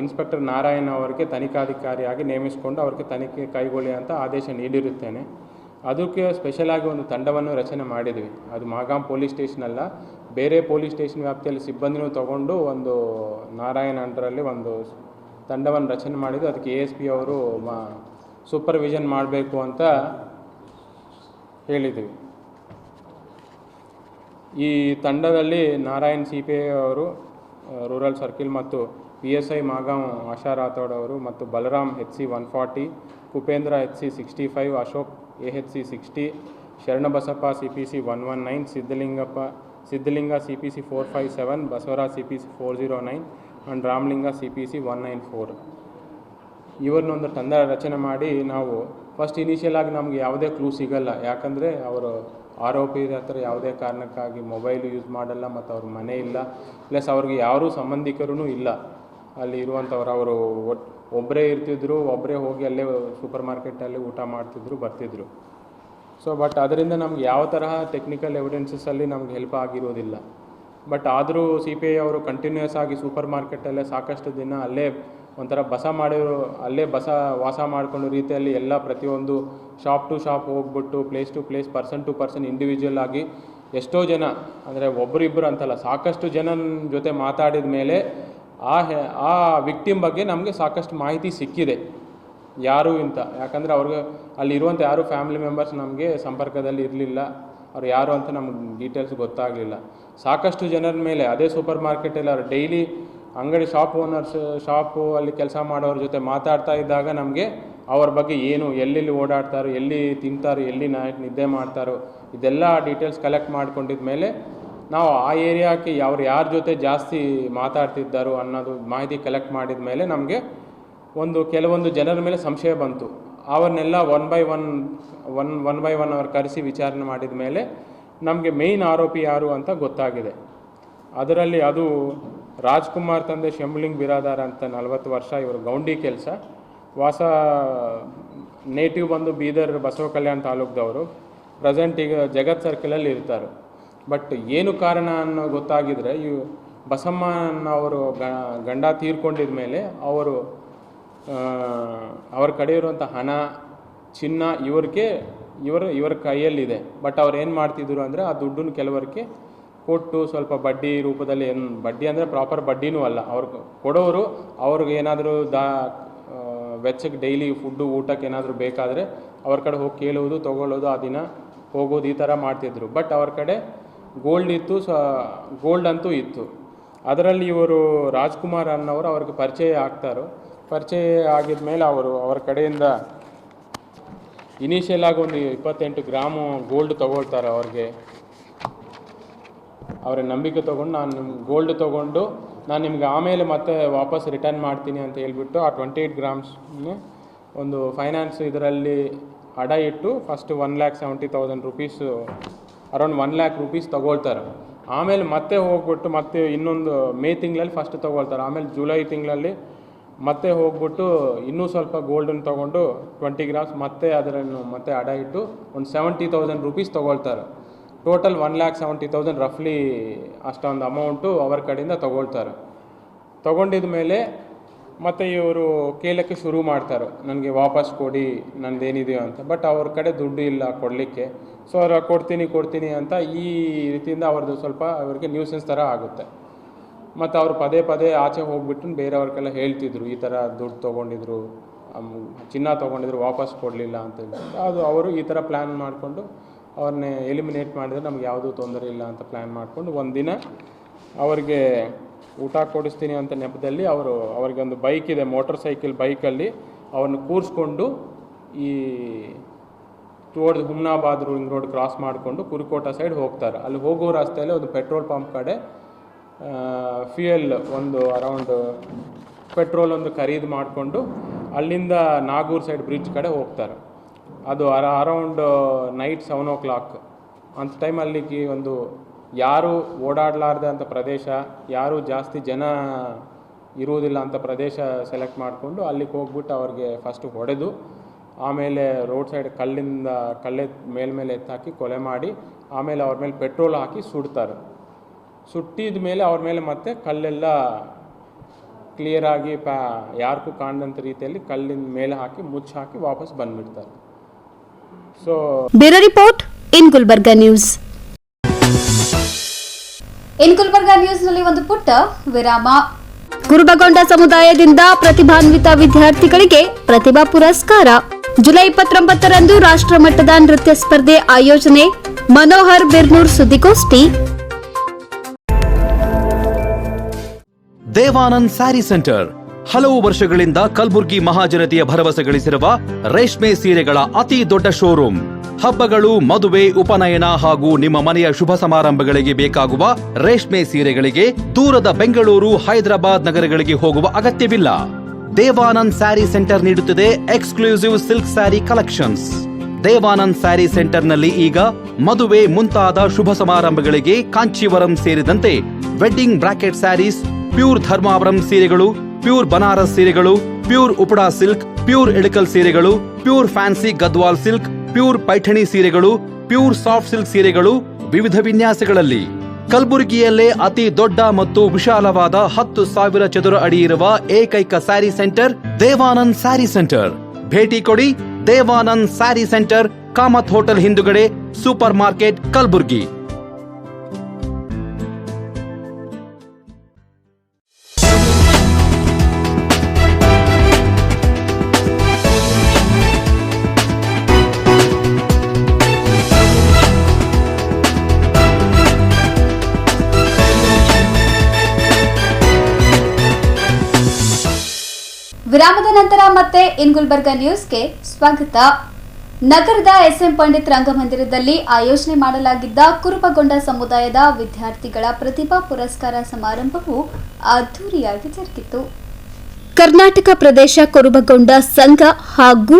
ಇನ್ಸ್ಪೆಕ್ಟರ್ ನಾರಾಯಣ್ ಅವರಿಗೆ ತನಿಖಾಧಿಕಾರಿಯಾಗಿ ನೇಮಿಸಿಕೊಂಡು ಅವ್ರಿಗೆ ತನಿಖೆ ಕೈಗೊಳ್ಳಿ ಅಂತ ಆದೇಶ ನೀಡಿರುತ್ತೇನೆ. ಅದಕ್ಕೆ ಸ್ಪೆಷಲಾಗಿ ಒಂದು ತಂಡವನ್ನು ರಚನೆ ಮಾಡಿದ್ವಿ. ಅದು ಮಹಗಾಂವ್ ಪೊಲೀಸ್ ಸ್ಟೇಷನ್ ಅಲ್ಲ, ಬೇರೆ ಪೊಲೀಸ್ ಸ್ಟೇಷನ್ ವ್ಯಾಪ್ತಿಯಲ್ಲಿ ಸಿಬ್ಬಂದಿನೂ ತೊಗೊಂಡು ಒಂದು ನಾರಾಯಣ್ ಅಂಡರಲ್ಲಿ ಒಂದು ತಂಡವನ್ನು ರಚನೆ ಮಾಡಿದ್ದು. ಅದಕ್ಕೆ ASP ಅವರು ಸೂಪರ್ವಿಷನ್ ಮಾಡಬೇಕು ಅಂತ ಹೇಳಿದ್ವಿ. ಈ ತಂಡದಲ್ಲಿ ನಾರಾಯಣ್ CPI ಅವರು ರೂರಲ್ ಸರ್ಕಿಲ್ ಮತ್ತು PSI ಮಹಗಾಂವ್ ಆಶಾ ರಾಥೋಡ್ ಅವರು ಮತ್ತು Balram HC 140, Kupendra HC 65, Ashok AHC 60, Sharanabasappa CPC 119, Siddhalinga CPC 457, Basavaraj CPC 409 and Ramalinga CPC 194. ಇವರನ್ನೊಂದು ತಂಡ ರಚನೆ ಮಾಡಿ ನಾವು ಫಸ್ಟ್ ಇನಿಷಿಯಲ್ ಆಗಿ ನಮಗೆ ಯಾವುದೇ ಕ್ಲೂ ಸಿಗಲ್ಲ. ಯಾಕಂದರೆ ಅವರು ಆರೋಪಿ ಹತ್ರ ಯಾವುದೇ ಕಾರಣಕ್ಕಾಗಿ ಮೊಬೈಲ್ ಯೂಸ್ ಮಾಡಲ್ಲ ಮತ್ತು ಅವ್ರ ಮನೆ ಇಲ್ಲ, ಪ್ಲಸ್ ಅವ್ರಿಗೆ ಯಾರೂ ಸಂಬಂಧಿಕರೂ ಇಲ್ಲ ಅಲ್ಲಿ ಇರುವಂಥವ್ರು. ಅವರು ಒಬ್ಬರೇ ಇರ್ತಿದ್ರು, ಒಬ್ಬರೇ ಹೋಗಿ ಅಲ್ಲೇ ಸೂಪರ್ ಮಾರ್ಕೆಟಲ್ಲಿ ಊಟ ಮಾಡ್ತಿದ್ರು ಬರ್ತಿದ್ರು. ಸೊ ಬಟ್ ಅದರಿಂದ ನಮ್ಗೆ ಯಾವ ತರಹ ಟೆಕ್ನಿಕಲ್ ಎವಿಡೆನ್ಸಸ್ಸಲ್ಲಿ ನಮ್ಗೆ ಹೆಲ್ಪ್ ಆಗಿರೋದಿಲ್ಲ. ಬಟ್ ಆದರೂ CPI ಅವರು ಕಂಟಿನ್ಯೂಸ್ ಆಗಿ ಸೂಪರ್ ಮಾರ್ಕೆಟಲ್ಲೇ ಸಾಕಷ್ಟು ದಿನ ಅಲ್ಲೇ ಒಂಥರ ಅಲ್ಲೇ ವಾಸ ಮಾಡಿಕೊಂಡು ರೀತಿಯಲ್ಲಿ ಎಲ್ಲ ಪ್ರತಿಯೊಂದು ಶಾಪ್ ಟು ಶಾಪ್ ಹೋಗ್ಬಿಟ್ಟು place to place person to person individual ಆಗಿ ಎಷ್ಟೋ ಜನ ಅಂದರೆ ಒಬ್ಬರಿಬ್ಬರು ಅಂತಲ್ಲ ಸಾಕಷ್ಟು ಜನ ಜೊತೆ ಮಾತಾಡಿದ ಮೇಲೆ ಆ ವಿಕ್ಟಿಮ್ ಬಗ್ಗೆ ನಮಗೆ ಸಾಕಷ್ಟು ಮಾಹಿತಿ ಸಿಕ್ಕಿದೆ ಯಾರು ಅಂತ. ಯಾಕಂದರೆ ಅವ್ರಿಗೆ ಅಲ್ಲಿರುವಂಥ ಯಾರು ಫ್ಯಾಮಿಲಿ ಮೆಂಬರ್ಸ್ ನಮಗೆ ಸಂಪರ್ಕದಲ್ಲಿ ಇರಲಿಲ್ಲ, ಅವ್ರು ಯಾರು ಅಂತ ನಮ್ಗೆ ಡೀಟೇಲ್ಸ್ ಗೊತ್ತಾಗಲಿಲ್ಲ. ಸಾಕಷ್ಟು ಜನರ ಮೇಲೆ ಅದೇ ಸೂಪರ್ ಮಾರ್ಕೆಟಲ್ಲಿ ಅವ್ರು ಡೈಲಿ ಅಂಗಡಿ ಶಾಪು ಅಲ್ಲಿ ಕೆಲಸ ಮಾಡೋರ ಜೊತೆ ಮಾತಾಡ್ತಾ ಇದ್ದಾಗ ನಮಗೆ ಅವ್ರ ಬಗ್ಗೆ ಏನು ಎಲ್ಲೆಲ್ಲಿ ಓಡಾಡ್ತಾರೋ, ಎಲ್ಲಿ ತಿಂತಾರೋ, ಎಲ್ಲಿ ನೈಟ್ ನಿದ್ದೆ ಮಾಡ್ತಾರೋ ಇದೆಲ್ಲ ಡೀಟೇಲ್ಸ್ ಕಲೆಕ್ಟ್ ಮಾಡ್ಕೊಂಡಿದ ಮೇಲೆ ನಾವು ಆ ಏರಿಯಾಕ್ಕೆ ಯಾರ ಜೊತೆ ಜಾಸ್ತಿ ಮಾತಾಡ್ತಿದ್ದಾರೋ ಅನ್ನೋದು ಮಾಹಿತಿ ಕಲೆಕ್ಟ್ ಮಾಡಿದ ಮೇಲೆ ನಮಗೆ ಕೆಲವೊಂದು ಜನರ ಮೇಲೆ ಸಂಶಯ ಬಂತು. ಅವನ್ನೆಲ್ಲ ಒನ್ ಬೈ ಒನ್ ಅವ್ರು ಕರೆಸಿ ವಿಚಾರಣೆ ಮಾಡಿದ ಮೇಲೆ ನಮಗೆ ಮೇಯ್ನ್ ಆರೋಪಿ ಯಾರು ಅಂತ ಗೊತ್ತಾಗಿದೆ. ಅದರಲ್ಲಿ ಅದು ರಾಜ್ಕುಮಾರ್ ತಂದೆ ಶಂಭುಲಿಂಗ್ ಬಿರಾದಾರ ಅಂತ 40 ವರ್ಷ, ಇವರು ಗೌಂಡಿ ಕೆಲಸ, ನೇಟಿವ್ ಬಂದು ಬೀದರ್ ಬಸವ ಕಲ್ಯಾಣ ತಾಲೂಕ್ದವರು, ಪ್ರೆಸೆಂಟ್ ಈಗ ಜಗತ್ ಸರ್ಕಲಲ್ಲಿ ಇರ್ತಾರೆ. ಬಟ್ ಏನು ಕಾರಣ ಅನ್ನೋ ಗೊತ್ತಾಗಿದ್ರೆ ಬಸಮ್ಮನವರು ಗಂಡ ತೀರ್ಕೊಂಡಿದ ಮೇಲೆ ಅವ್ರ ಕಡೆ ಇರುವಂಥ ಹಣ ಚಿನ್ನ ಇವರ ಕೈಯಲ್ಲಿದೆ. ಬಟ್ ಅವ್ರು ಏನು ಮಾಡ್ತಿದ್ರು ಅಂದರೆ ಆ ದುಡ್ಡನ್ನು ಕೆಲವರಿಗೆ ಕೊಟ್ಟು ಸ್ವಲ್ಪ ಬಡ್ಡಿ ರೂಪದಲ್ಲಿ, ಬಡ್ಡಿ ಅಂದರೆ ಪ್ರಾಪರ್ ಬಡ್ಡಿನೂ ಅಲ್ಲ, ಅವ್ರು ಕೊಡೋರು ಅವ್ರಿಗೆ ಏನಾದರೂ ವೆಚ್ಚಕ್ಕೆ ಡೈಲಿ ಫುಡ್ಡು ಊಟಕ್ಕೆ ಏನಾದರೂ ಬೇಕಾದರೆ ಅವ್ರ ಕಡೆ ಹೋಗಿ ಕೇಳುವುದು, ತೊಗೊಳ್ಳೋದು, ಆ ದಿನ ಹೋಗೋದು, ಈ ಥರ ಮಾಡ್ತಿದ್ರು. ಬಟ್ ಅವ್ರ ಕಡೆ ಗೋಲ್ಡ್ ಅಂತೂ ಇತ್ತು. ಅದರಲ್ಲಿ ಇವರು ರಾಜ್ಕುಮಾರ್ ಅನ್ನೋರು ಅವ್ರಿಗೆ ಪರಿಚಯ ಆಗ್ತಾರೋ. ಪರಿಚಯ ಆಗಿದ ಮೇಲೆ ಅವರ ಕಡೆಯಿಂದ ಇನಿಷಿಯಲ್ ಆಗಿ ಒಂದು 28 ಗ್ರಾಮು ಗೋಲ್ಡ್ ತೊಗೊಳ್ತಾರೆ. ಅವ್ರ ನಂಬಿಕೆ ತೊಗೊಂಡು ಗೋಲ್ಡ್ ತೊಗೊಂಡು ನಾನು ನಿಮ್ಗೆ ಆಮೇಲೆ ಮತ್ತೆ ವಾಪಸ್ ರಿಟರ್ನ್ ಮಾಡ್ತೀನಿ ಅಂತ ಹೇಳ್ಬಿಟ್ಟು ಆ 28 ಗ್ರಾಮ್ಸ್ನೇ ಒಂದು ಫೈನಾನ್ಸ್ ಇದರಲ್ಲಿ ಅಡ ಇಟ್ಟು first 1,70,000 rupees, around 1 lakh rupees ತೊಗೊಳ್ತಾರೆ. ಆಮೇಲೆ ಮತ್ತೆ ಹೋಗ್ಬಿಟ್ಟು ಮತ್ತೆ ಇನ್ನೊಂದು ಮೇ ತಿಂಗಳಲ್ಲಿ ಫಸ್ಟ್ ತೊಗೊಳ್ತಾರೆ. ಆಮೇಲೆ ಜುಲೈ ತಿಂಗಳಲ್ಲಿ ಮತ್ತೆ ಹೋಗ್ಬಿಟ್ಟು ಇನ್ನೂ ಸ್ವಲ್ಪ ಗೋಲ್ಡನ್ನು ತೊಗೊಂಡು 20 ಗ್ರಾಮ್ಸ್ ಮತ್ತೆ ಅದನ್ನು ಮತ್ತೆ ಅಡ ಇಟ್ಟು ಒಂದು 70,000 ರೂಪೀಸ್ ತೊಗೊಳ್ತಾರೆ. ಟೋಟಲ್ 1,70,000 ರಫ್ಲಿ ಅಷ್ಟೊಂದು ಅಮೌಂಟು ಅವರ ಕಡೆಯಿಂದ ತೊಗೊಳ್ತಾರೆ. ತೊಗೊಂಡಿದ ಮೇಲೆ ಮತ್ತು ಇವರು ಕೇಳೋಕ್ಕೆ ಶುರು ಮಾಡ್ತಾರೆ, ನನಗೆ ವಾಪಸ್ ಕೊಡಿ ನಂದೇನಿದೆಯೋ ಅಂತ. ಬಟ್ ಅವ್ರ ಕಡೆ ದುಡ್ಡು ಇಲ್ಲ ಕೊಡಲಿಕ್ಕೆ. ಸೊ ಅವ್ರು ಕೊಡ್ತೀನಿ ಅಂತ ಈ ರೀತಿಯಿಂದ ಅವ್ರದ್ದು ಸ್ವಲ್ಪ ಅವ್ರಿಗೆ ನ್ಯೂಸೆನ್ಸ್ ಥರ ಆಗುತ್ತೆ. ಮತ್ತು ಅವರು ಪದೇ ಆಚೆ ಹೋಗ್ಬಿಟ್ಟು ಬೇರೆಯವ್ರಿಗೆಲ್ಲ ಹೇಳ್ತಿದ್ರು, ಈ ಥರ ದುಡ್ಡು ತೊಗೊಂಡಿದ್ರು, ಚಿನ್ನ ತೊಗೊಂಡಿದ್ರು, ವಾಪಸ್ ಕೊಡಲಿಲ್ಲ ಅಂತ ಹೇಳಿ. ಅದು ಅವರು ಈ ಥರ ಪ್ಲ್ಯಾನ್ ಮಾಡಿಕೊಂಡು ಅವ್ರನ್ನೇ ಎಲಿಮಿನೇಟ್ ಮಾಡಿದ್ರೆ ನಮ್ಗೆ ಯಾವುದೂ ತೊಂದರೆ ಇಲ್ಲ ಅಂತ ಪ್ಲ್ಯಾನ್ ಮಾಡಿಕೊಂಡು ಒಂದಿನ ಅವ್ರಿಗೆ ಊಟ ಕೊಡಿಸ್ತೀನಿ ಅಂತ ನೆಪದಲ್ಲಿ ಅವ್ರಿಗೆ ಒಂದು ಬೈಕ್ ಇದೆ, ಮೋಟರ್ ಸೈಕಲ್ ಬೈಕಲ್ಲಿ ಅವ್ರನ್ನ ಕೂರಿಸ್ಕೊಂಡು ಈ towards Humnabad ring road cross ಮಾಡಿಕೊಂಡು ಕುರುಕೋಟ ಸೈಡ್ ಹೋಗ್ತಾರೆ. ಅಲ್ಲಿ ಹೋಗೋ ರಸ್ತೆಯಲ್ಲಿ ಒಂದು ಪೆಟ್ರೋಲ್ ಪಂಪ್ ಕಡೆ ಫ್ಯೂಯಲ್ ಒಂದು ಅರೌಂಡ್ ಪೆಟ್ರೋಲ್ ಒಂದು ಖರೀದಿ ಮಾಡಿಕೊಂಡು ಅಲ್ಲಿಂದ ನಾಗೂರ್ ಸೈಡ್ ಬ್ರಿಡ್ಜ್ ಕಡೆ ಹೋಗ್ತಾರೆ. ಅದು ಅರೌಂಡ್ ನೈಟ್ 7 o'clock ಅಂಥ ಟೈಮಲ್ಲಿಗೆ ಒಂದು ಯಾರು ಓಡಾಡಲಾರ್ದೆ ಅಂತ ಪ್ರದೇಶ, ಯಾರು ಜಾಸ್ತಿ ಜನ ಇರುವುದಿಲ್ಲ ಅಂತ ಪ್ರದೇಶ ಸೆಲೆಕ್ಟ್ ಮಾಡಿಕೊಂಡು ಅಲ್ಲಿಗೆ ಹೋಗ್ಬಿಟ್ಟು ಅವ್ರಿಗೆ ಫಸ್ಟು ಹೊಡೆದು, ಆಮೇಲೆ ರೋಡ್ ಸೈಡ್ ಕಲ್ಲೆ ಮೇಲ್ಮೇಲೆ ಎತ್ತಾಕಿ ಕೊಲೆ ಮಾಡಿ, ಆಮೇಲೆ ಅವ್ರ ಮೇಲೆ ಪೆಟ್ರೋಲ್ ಹಾಕಿ ಸುಡ್ತಾರೆ. ಸುಟ್ಟಿದ ಮೇಲೆ ಅವ್ರ ಮೇಲೆ ಮತ್ತೆ ಕಲ್ಲೆಲ್ಲ ಕ್ಲಿಯರಾಗಿ ಯಾರಿಗೂ ಕಾಣದಂಥ ರೀತಿಯಲ್ಲಿ ಕಲ್ಲಿನ ಮೇಲೆ ಹಾಕಿ ಮುಚ್ಚಿ ವಾಪಸ್ ಬಂದುಬಿಡ್ತಾರೆ. So bureau report in Gulbarga news. In Gulbarga ನ್ಯೂಸ್ನಲ್ಲಿ ಒಂದು ಪುಟ್ಟ ವಿರಾಮ. ಕುರುಬಗೊಂಡ ಸಮುದಾಯದಿಂದ ಪ್ರತಿಭಾನ್ವಿತ ವಿದ್ಯಾರ್ಥಿಗಳಿಗೆ ಪ್ರತಿಭಾ ಪುರಸ್ಕಾರ. ಜುಲೈ 29ರಂದು ರಾಷ್ಟ್ರ ಮಟ್ಟದ ನೃತ್ಯ ಸ್ಪರ್ಧೆ ಆಯೋಜನೆ. ಮನೋಹರ್ ಬಿರ್ನೂರ್ ಸುದ್ದಿಗೋಷ್ಠಿ. ದೇವಾನಂದ್ ಸ್ಯಾರಿ ಸೆಂಟರ್ ಹಲವು ವರ್ಷಗಳಿಂದ ಕಲಬುರ್ಗಿ ಮಹಾಜನತೆಯ ಭರವಸೆ ಗಳಿಸಿರುವ ರೇಷ್ಮೆ ಸೀರೆಗಳ ಅತಿ ದೊಡ್ಡ ಶೋರೂಮ್. ಹಬ್ಬಗಳು, ಮದುವೆ, ಉಪನಯನ ಹಾಗೂ ನಿಮ್ಮ ಮನೆಯ ಶುಭ ಸಮಾರಂಭಗಳಿಗೆ ಬೇಕಾಗುವ ರೇಷ್ಮೆ ಸೀರೆಗಳಿಗೆ ದೂರದ ಬೆಂಗಳೂರು, ಹೈದರಾಬಾದ್ ನಗರಗಳಿಗೆ ಹೋಗುವ ಅಗತ್ಯವಿಲ್ಲ. ದೇವಾನಂದ್ ಸ್ಯಾರಿ ಸೆಂಟರ್ ನೀಡುತ್ತಿದೆ exclusive silk sari collections. Devanand sari ಸೆಂಟರ್ನಲ್ಲಿ ಈಗ ಮದುವೆ ಮುಂತಾದ ಶುಭ ಸಮಾರಂಭಗಳಿಗೆ ಕಾಂಚೀವರಂ ಸೇರಿದಂತೆ wedding bracket saris, pure Dharmavaram ಸೀರೆಗಳು, ಪ್ಯೂರ್ ಬನಾರಸ್ ಸೀರೆಗಳು, pure Uppada silk, pure Ilkal ಸೀರೆಗಳು, pure fancy Gadwal silk, pure Paithani ಸೀರೆಗಳು, ಪ್ಯೂರ್ ಸಾಫ್ಟ್ ಸಿಲ್ಕ್ ಸೀರೆಗಳು ವಿವಿಧ ವಿನ್ಯಾಸಗಳಲ್ಲಿ. ಕಲಬುರಗಿಯಲ್ಲೇ ಅತಿ ದೊಡ್ಡ ಮತ್ತು ವಿಶಾಲವಾದ 10,000 ಚದುರ ಅಡಿ ಇರುವ ಏಕೈಕ ಸ್ಯಾರಿ ಸೆಂಟರ್ ದೇವಾನಂದ್ ಸ್ಯಾರಿ ಸೆಂಟರ್. ಭೇಟಿ ಕೊಡಿ. ದೇವಾನಂದ್ ಸ್ಯಾರಿ ಸೆಂಟರ್, ಕಾಮತ್ ಹೋಟೆಲ್ ಹಿಂದುಗಡೆ, ಸೂಪರ್ ಮಾರ್ಕೆಟ್, ಕಲಬುರ್ಗಿ. ವಿರಾಮದ ನಂತರ ಮತ್ತೆ ಇನ್ ಗುಲ್ಬರ್ಗಾ ನ್ಯೂಸ್ಗೆ ಸ್ವಾಗತ. ನಗರದ ಎಸ್ಎಂ ಪಂಡಿತ್ ರಂಗಮಂದಿರದಲ್ಲಿ ಆಯೋಜನೆ ಮಾಡಲಾಗಿದ್ದ ಕುರುಬಗೊಂಡ ಸಮುದಾಯದ ವಿದ್ಯಾರ್ಥಿಗಳ ಪ್ರತಿಭಾ ಪುರಸ್ಕಾರ ಸಮಾರಂಭವು ಅದ್ದೂರಿಯಾಗಿ ಜರುಗಿತು. ಕರ್ನಾಟಕ ಪ್ರದೇಶ ಕುರುಬಗೊಂಡ ಸಂಘ ಹಾಗೂ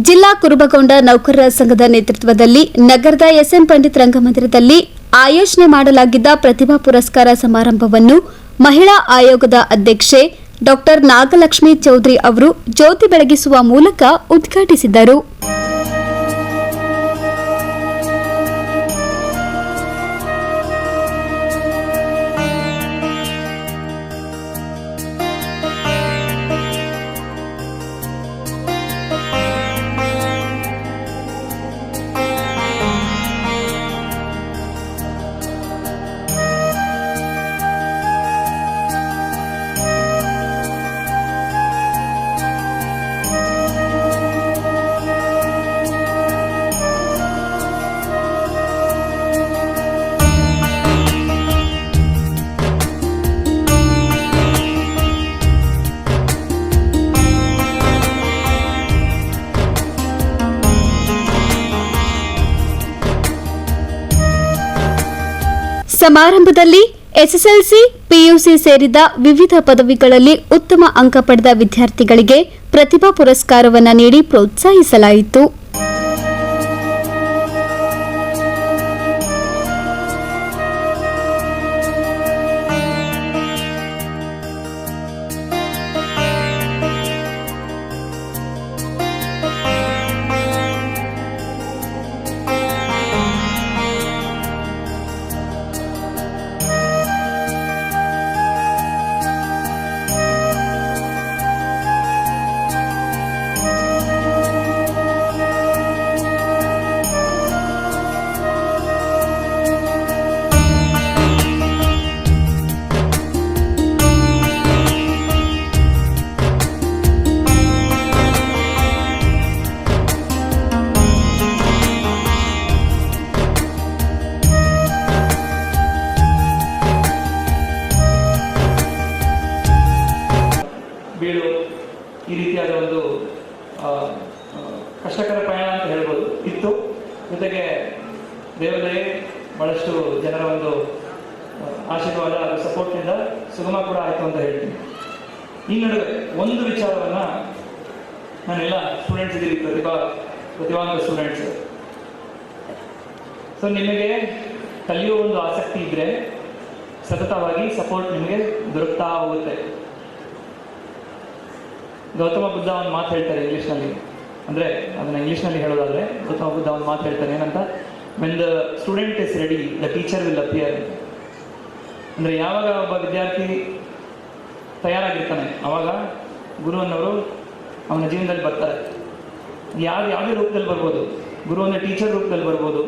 ಜಿಲ್ಲಾ ಕುರುಬಗೊಂಡ ನೌಕರರ ಸಂಘದ ನೇತೃತ್ವದಲ್ಲಿ ನಗರದ ಎಸ್ಎಂ ಪಂಡಿತ್ ರಂಗಮಂದಿರದಲ್ಲಿ ಆಯೋಜನೆ ಮಾಡಲಾಗಿದ್ದ ಪ್ರತಿಭಾ ಪುರಸ್ಕಾರ ಸಮಾರಂಭವನ್ನು ಮಹಿಳಾ ಆಯೋಗದ ಅಧ್ಯಕ್ಷೆ ಡಾಕ್ಟರ್ ನಾಗಲಕ್ಷ್ಮಿ ಚೌಧರಿ ಅವರು ಜ್ಯೋತಿ ಬೆಳಗಿಸುವ ಮೂಲಕ ಉದ್ಘಾಟಿಸಿದರು. ಸಮಾರಂಭದಲ್ಲಿ ಎಸ್ಎಸ್ಎಲ್ಸಿ, ಪಿಯುಸಿ ಸೇರಿದ ವಿವಿಧ ಪದವಿಗಳಲ್ಲಿ ಉತ್ತಮ ಅಂಕ ಪಡೆದ ವಿದ್ಯಾರ್ಥಿಗಳಿಗೆ ಪ್ರತಿಭಾ ಪುರಸ್ಕಾರವನ್ನು ನೀಡಿ ಪ್ರೋತ್ಸಾಹಿಸಲಾಯಿತು. ಜೊತೆಗೆ ದೇವದಯೆ ಬಹಳಷ್ಟು ಜನರ ಒಂದು ಆಶೀರ್ವಾದ ಹಾಗೂ ಸಪೋರ್ಟ್ನಿಂದ ಸುಗಮ ಕೂಡ ಆಯಿತು ಅಂತ ಹೇಳ್ತೀನಿ. ಈ ನಡುವೆ ಒಂದು ವಿಚಾರವನ್ನ ನಾನೆಲ್ಲ ಸ್ಟೂಡೆಂಟ್ಸ್ ಇದ್ದೀರಿ, ಪ್ರತಿಭಾವಂತ ಸ್ಟೂಡೆಂಟ್ಸ್. ಸೊ ನಿಮಗೆ ಕಲಿಯುವ ಒಂದು ಆಸಕ್ತಿ ಇದ್ದರೆ ಸತತವಾಗಿ ಸಪೋರ್ಟ್ ನಿಮಗೆ ದೊರಕ್ತಾ ಹೋಗುತ್ತೆ. ಗೌತಮ ಬುದ್ಧ ಒಂದು ಮಾತು ಹೇಳ್ತಾರೆ ಇಂಗ್ಲೀಷ್ನಲ್ಲಿ, ಅಂದರೆ ಅದನ್ನು ಇಂಗ್ಲೀಷ್ನಲ್ಲಿ ಹೇಳೋದಾದರೆ ಗೌತಮ ಬುದ್ಧ ಒಂದು ಮಾತು ಹೇಳ್ತಾರೆ ಏನಂತ, when the student is ready the teacher will appear. ಅಂದರೆ ಯಾವಾಗ ಒಬ್ಬ ವಿದ್ಯಾರ್ಥಿ ತಯಾರಾಗಿರ್ತಾನೆ ಆವಾಗ ಗುರು ಅನ್ನೋರು ಅವನ ಜೀವನದಲ್ಲಿ ಬರ್ತಾರೆ. ಯಾವುದೇ ರೂಪದಲ್ಲಿ ಬರ್ಬೋದು, ಗುರು ಅಂದರೆ ಟೀಚರ್ ರೂಪದಲ್ಲಿ ಬರ್ಬೋದು,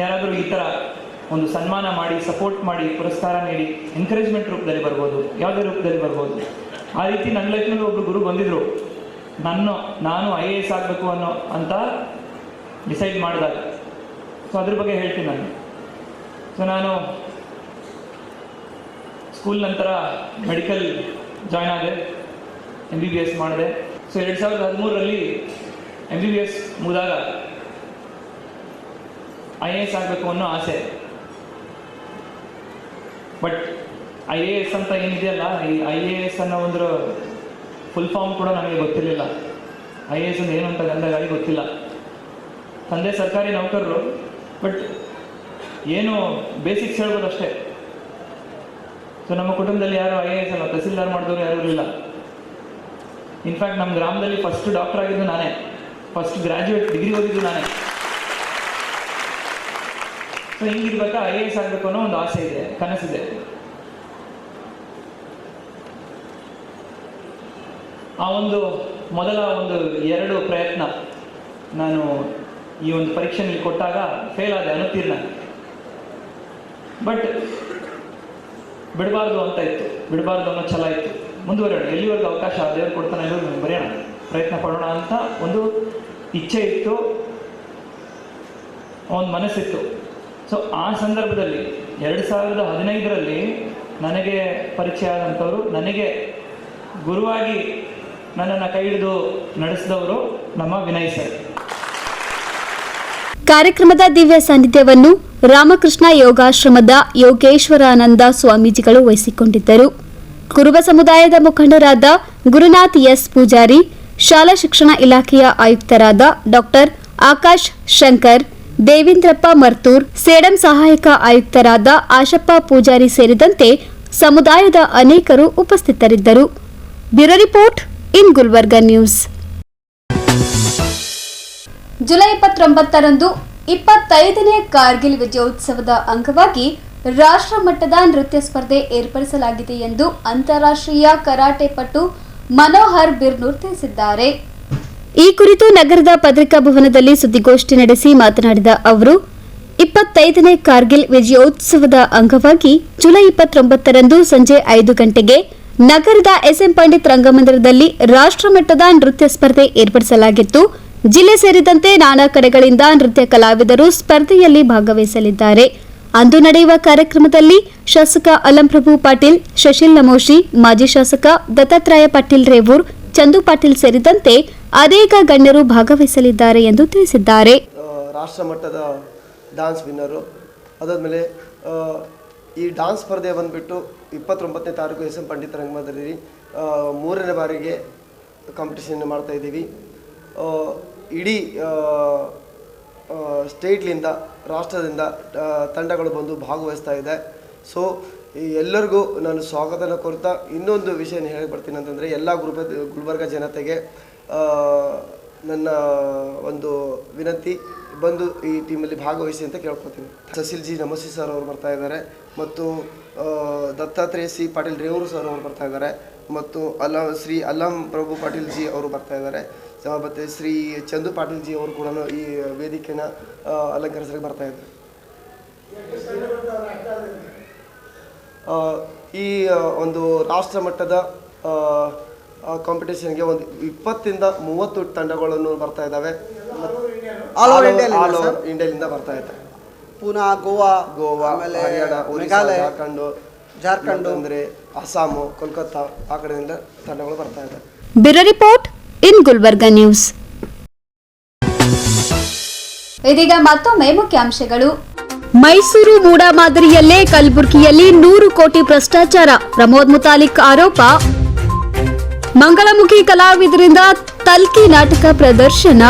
ಯಾರಾದರೂ ಈ ಥರ ಒಂದು ಸನ್ಮಾನ ಮಾಡಿ ಸಪೋರ್ಟ್ ಮಾಡಿ ಪುರಸ್ಕಾರ ನೀಡಿ ಎನ್ಕರೇಜ್ಮೆಂಟ್ ರೂಪದಲ್ಲಿ ಬರ್ಬೋದು, ಯಾವುದೇ ರೂಪದಲ್ಲಿ ಬರ್ಬೋದು. ಆ ರೀತಿ ನನ್ನ ಲೈಫ್ನಲ್ಲಿ ಒಬ್ಬರು ಗುರು ಬಂದಿದ್ರು. ನಾನು IAS ಆಗಬೇಕು ಅಂತ ಡಿಸೈಡ್ ಮಾಡಿದಾಗ. ಸೊ ಅದ್ರ ಬಗ್ಗೆ ಹೇಳ್ತೀನಿ ನಾನು. ಸೊ ನಾನು ಸ್ಕೂಲ್ ನಂತರ ಮೆಡಿಕಲ್ ಜಾಯ್ನ್ ಆದೆ, MBBS ಮಾಡಿದೆ. ಸೊ 2013ರಲ್ಲಿ MBBS ಮುಗಿದಾಗ IAS ಆಗಬೇಕು ಅನ್ನೋ ಆಸೆ. ಬಟ್ IAS ಅಂತ ಏನಿದೆಯಲ್ಲ, ಈ IAS ಅನ್ನೋ ಒಂದು ಫುಲ್ ಫಾರ್ಮ್ ಕೂಡ ನನಗೆ ಗೊತ್ತಿರಲಿಲ್ಲ. IAS ಅಂದ್ರೆ ಏನು ಅಂತ ಗಂಧಗಾಳಿ ಗೊತ್ತಿಲ್ಲ. ತಂದೆ ಸರ್ಕಾರಿ ನೌಕರರು, ಬಟ್ ಏನು ಬೇಸಿಕ್ಸ್ ಹೇಳ್ಬೋದು ಅಷ್ಟೇ. ಸೊ ನಮ್ಮ ಕುಟುಂಬದಲ್ಲಿ ಯಾರು IAS ಅಲ್ಲ, ತಹಸೀಲ್ದಾರ್ ಮಾಡಿದವರು ಯಾರು ಇರಲಿಲ್ಲ. ಇನ್ಫ್ಯಾಕ್ಟ್ ನಮ್ಮ ಗ್ರಾಮದಲ್ಲಿ ಫಸ್ಟ್ ಡಾಕ್ಟರ್ ಆಗಿದ್ದು ನಾನೇ, ಫಸ್ಟ್ ಗ್ರಾಜ್ಯುಯೇಟ್ ಡಿಗ್ರಿ ಓದಿದ್ದು ನಾನೇ. ಸೊ ಹಿಂಗಿರ್ಬೇಕಾ IAS ಆಗಬೇಕು ಅನ್ನೋ ಒಂದು ಆಸೆ ಇದೆ, ಕನಸಿದೆ. ಆ ಒಂದು ಮೊದಲ ಒಂದು 2 ಪ್ರಯತ್ನ ನಾನು ಈ ಒಂದು ಪರೀಕ್ಷೆಯಲ್ಲಿ ಕೊಟ್ಟಾಗ ಫೇಲ್ ಆದೆ, ಅನುತ್ತೀರ್ಣ. ಬಟ್ ಬಿಡಬಾರ್ದು ಅಂತ ಇತ್ತು, ಬಿಡಬಾರ್ದು ಅನ್ನೋ ಛಲ ಇತ್ತು. ಮುಂದುವರೆಯೋಣ, ಎಲ್ಲಿವರೆಗೂ ಅವಕಾಶ ದೇವರು ಕೊಡ್ತಾನೆ ಎಲ್ಲರಿಗೂ ಬರೆಯೋಣ, ಪ್ರಯತ್ನ ಪಡೋಣ ಅಂತ ಒಂದು ಇಚ್ಛೆ ಇತ್ತು, ಒಂದು ಮನಸ್ಸಿತ್ತು. ಸೊ ಆ ಸಂದರ್ಭದಲ್ಲಿ 2015ರಲ್ಲಿ ನನಗೆ ಪರಿಚಯ ಆದಂಥವರು, ನನಗೆ ಗುರುವಾಗಿ ನನ್ನನ್ನು ಕೈ ಹಿಡಿದು ನಡೆಸಿದವರು ನಮ್ಮ ವಿನಯ್ ಸರ್. ಕಾರ್ಯಕ್ರಮದ ದಿವ್ಯ ಸಾನ್ನಿಧ್ಯವನ್ನು ರಾಮಕೃಷ್ಣ ಯೋಗಾಶ್ರಮದ ಯೋಗೇಶ್ವರಾನಂದ ಸ್ವಾಮೀಜಿಗಳು ವಹಿಸಿಕೊಂಡಿದ್ದರು. ಕುರುಬ ಸಮುದಾಯದ ಮುಖಂಡರಾದ ಗುರುನಾಥ್ ಎಸ್ ಪೂಜಾರಿ, ಶಾಲಾ ಶಿಕ್ಷಣ ಇಲಾಖೆಯ ಆಯುಕ್ತರಾದ ಡಾಕ್ಟರ್ ಆಕಾಶ್ ಶಂಕರ್, ದೇವೇಂದ್ರಪ್ಪ ಮರ್ತೂರ್, ಸೇಡಂ ಸಹಾಯಕ ಆಯುಕ್ತರಾದ ಆಶಪ್ಪ ಪೂಜಾರಿ ಸೇರಿದಂತೆ ಸಮುದಾಯದ ಅನೇಕರು ಉಪಸ್ಥಿತರಿದ್ದರು. Bureau report in Gulbarga news. July 29ರಂದು 25ನೇ ಕಾರ್ಗಿಲ್ ವಿಜಯೋತ್ಸವದ ಅಂಗವಾಗಿ ರಾಷ್ಟ್ರ ಮಟ್ಟದ ನೃತ್ಯ ಸ್ಪರ್ಧೆ ಏರ್ಪಡಿಸಲಾಗಿದೆ ಎಂದು ಅಂತಾರಾಷ್ಟ್ರೀಯ ಕರಾಟೆ ಪಟು ಮನೋಹರ್ ಬಿರ್ನೂರ್ ತಿಳಿಸಿದ್ದಾರೆ. ಈ ಕುರಿತು ನಗರದ ಪತ್ರಿಕಾ ಭವನದಲ್ಲಿ ಸುದ್ದಿಗೋಷ್ಠಿ ನಡೆಸಿ ಮಾತನಾಡಿದ ಅವರು, 25ನೇ ಕಾರ್ಗಿಲ್ ವಿಜಯೋತ್ಸವದ ಅಂಗವಾಗಿ ಜುಲೈ 29ರಂದು ಸಂಜೆ 5 ಗಂಟೆಗೆ ನಗರದ SM ಪಂಡಿತ್ ರಂಗಮಂದಿರದಲ್ಲಿ ರಾಷ್ಟ್ರಮಟ್ಟದ ನೃತ್ಯ ಸ್ಪರ್ಧೆ ಏರ್ಪಡಿಸಲಾಗಿತ್ತು. ಜಿಲ್ಲೆ ಸೇರಿದಂತೆ ನಾನಾ ಕಡೆಗಳಿಂದ ನೃತ್ಯ ಕಲಾವಿದರು ಸ್ಪರ್ಧೆಯಲ್ಲಿ ಭಾಗವಹಿಸಲಿದ್ದಾರೆ. ಅಂದು ನಡೆಯುವ ಕಾರ್ಯಕ್ರಮದಲ್ಲಿ ಶಾಸಕ ಅಲಂಪ್ರಭು ಪಾಟೀಲ್, ಶಶಿಲ್ ನಮೋಶಿ, ಮಾಜಿ ಶಾಸಕ ದತ್ತಾತ್ರೇಯ ಪಾಟೀಲ್ ರೇವೂರ್, ಚಂದು ಪಾಟೀಲ್ ಸೇರಿದಂತೆ ಅನೇಕ ಗಣ್ಯರು ಭಾಗವಹಿಸಲಿದ್ದಾರೆ ಎಂದು ತಿಳಿಸಿದ್ದಾರೆ. ರಾಷ್ಟ್ರ ಮಟ್ಟದ ಡಾನ್ಸ್ ವಿನ್ನರು, ಅದಾದಮೇಲೆ ಈ ಡಾನ್ಸ್ ಸ್ಪರ್ಧೆ ಬಂದುಬಿಟ್ಟು 29ನೇ ತಾರೀಕು SM ಪಂಡಿತ್ ರಂಗಮಂದಿರದಲ್ಲಿ 3ನೇ ಬಾರಿಗೆ ಕಾಂಪಿಟೇಷನ್ ಮಾಡ್ತಾ ಇದ್ದೀವಿ. ಇಡೀ ಸ್ಟೇಟ್ಲಿಂದ, ರಾಷ್ಟ್ರದಿಂದ ತಂಡಗಳು ಬಂದು ಭಾಗವಹಿಸ್ತಾ ಇದೆ. ಸೊ ಎಲ್ಲರಿಗೂ ನಾನು ಸ್ವಾಗತನ ಕೋರ್ತಾ ಇನ್ನೊಂದು ವಿಷಯ ಹೇಳ್ಬಿಡ್ತೀನಿ ಅಂತಂದರೆ, ಎಲ್ಲ ಗುಲ್ಬರ್ಗ ಜನತೆಗೆ ನನ್ನ ಒಂದು ವಿನಂತಿ, ಬಂದು ಈ ಟೀಮಲ್ಲಿ ಭಾಗವಹಿಸಿ ಅಂತ ಕೇಳ್ಕೊತೀನಿ. ಸಸಿಲ್ ಜಿ ನಮೋಸಿ ಸರ್ ಅವರು ಬರ್ತಾ ಇದ್ದಾರೆ, ಮತ್ತು ದತ್ತಾತ್ರೇಯ ಸಿ ಪಾಟೀಲ್ ರೇವೂರು ಸರ್ ಅವರು ಬರ್ತಾ ಇದ್ದಾರೆ, ಮತ್ತು ಶ್ರೀ ಅಲ್ಲಂ ಪ್ರಭು ಪಾಟೀಲ್ ಜಿ ಅವರು ಬರ್ತಾ ಇದ್ದಾರೆ, ಮತ್ತು ಶ್ರೀ ಚಂದು ಪಾಟೀಲ್ ಜಿ ಅವರು ಕೂಡ ಈ ವೇದಿಕೆನ ಅಲಂಕರಿಸಲಿಕ್ಕೆ ಬರ್ತಾ ಇದ್ದಾರೆ. ಈ ಒಂದು ರಾಷ್ಟ್ರ ಮಟ್ಟದ ಕಾಂಪಿಟೇಷನ್ಗೆ ಒಂದು 20ರಿಂದ 30 ತಂಡಗಳನ್ನು ಬರ್ತಾ ಇದ್ದಾವೆ. ಆಲ್ ಓವರ್ ಇಂಡಿಯಾದಿಂದ ಬರ್ತಾ ಇದೆ. ಪೂನಾ, ಗೋವಾ, ಹರಿಯಾಣ, ಮೇಘಾಲಯ, ಜಾರ್ಖಂಡ್ ಅಂದರೆ ಅಸ್ಸಾಮು, ಕೋಲ್ಕತ್ತಾ ಆ ಕಡೆಯಿಂದ ತಂಡಗಳು ಬರ್ತಾ ಇದೆ. Bureau report in Gulbarga news. ಇದೀಗ ಮತ್ತೊಮ್ಮೆ ಮುಖ್ಯಾಂಶಗಳು. ಮೈಸೂರು ಮೂಡ ಮಾದರಿಯಲ್ಲೇ ಕಲಬುರಗಿಯಲ್ಲಿ 100 ಕೋಟಿ ಭ್ರಷ್ಟಾಚಾರ, ಪ್ರಮೋದ್ ಮುತಾಲಿಕ್ ಆರೋಪ. ಮಂಗಳಮುಖಿ ಕಲಾವಿದರಿಂದ ತಲ್ಕಿ ನಾಟಕ ಪ್ರದರ್ಶನ.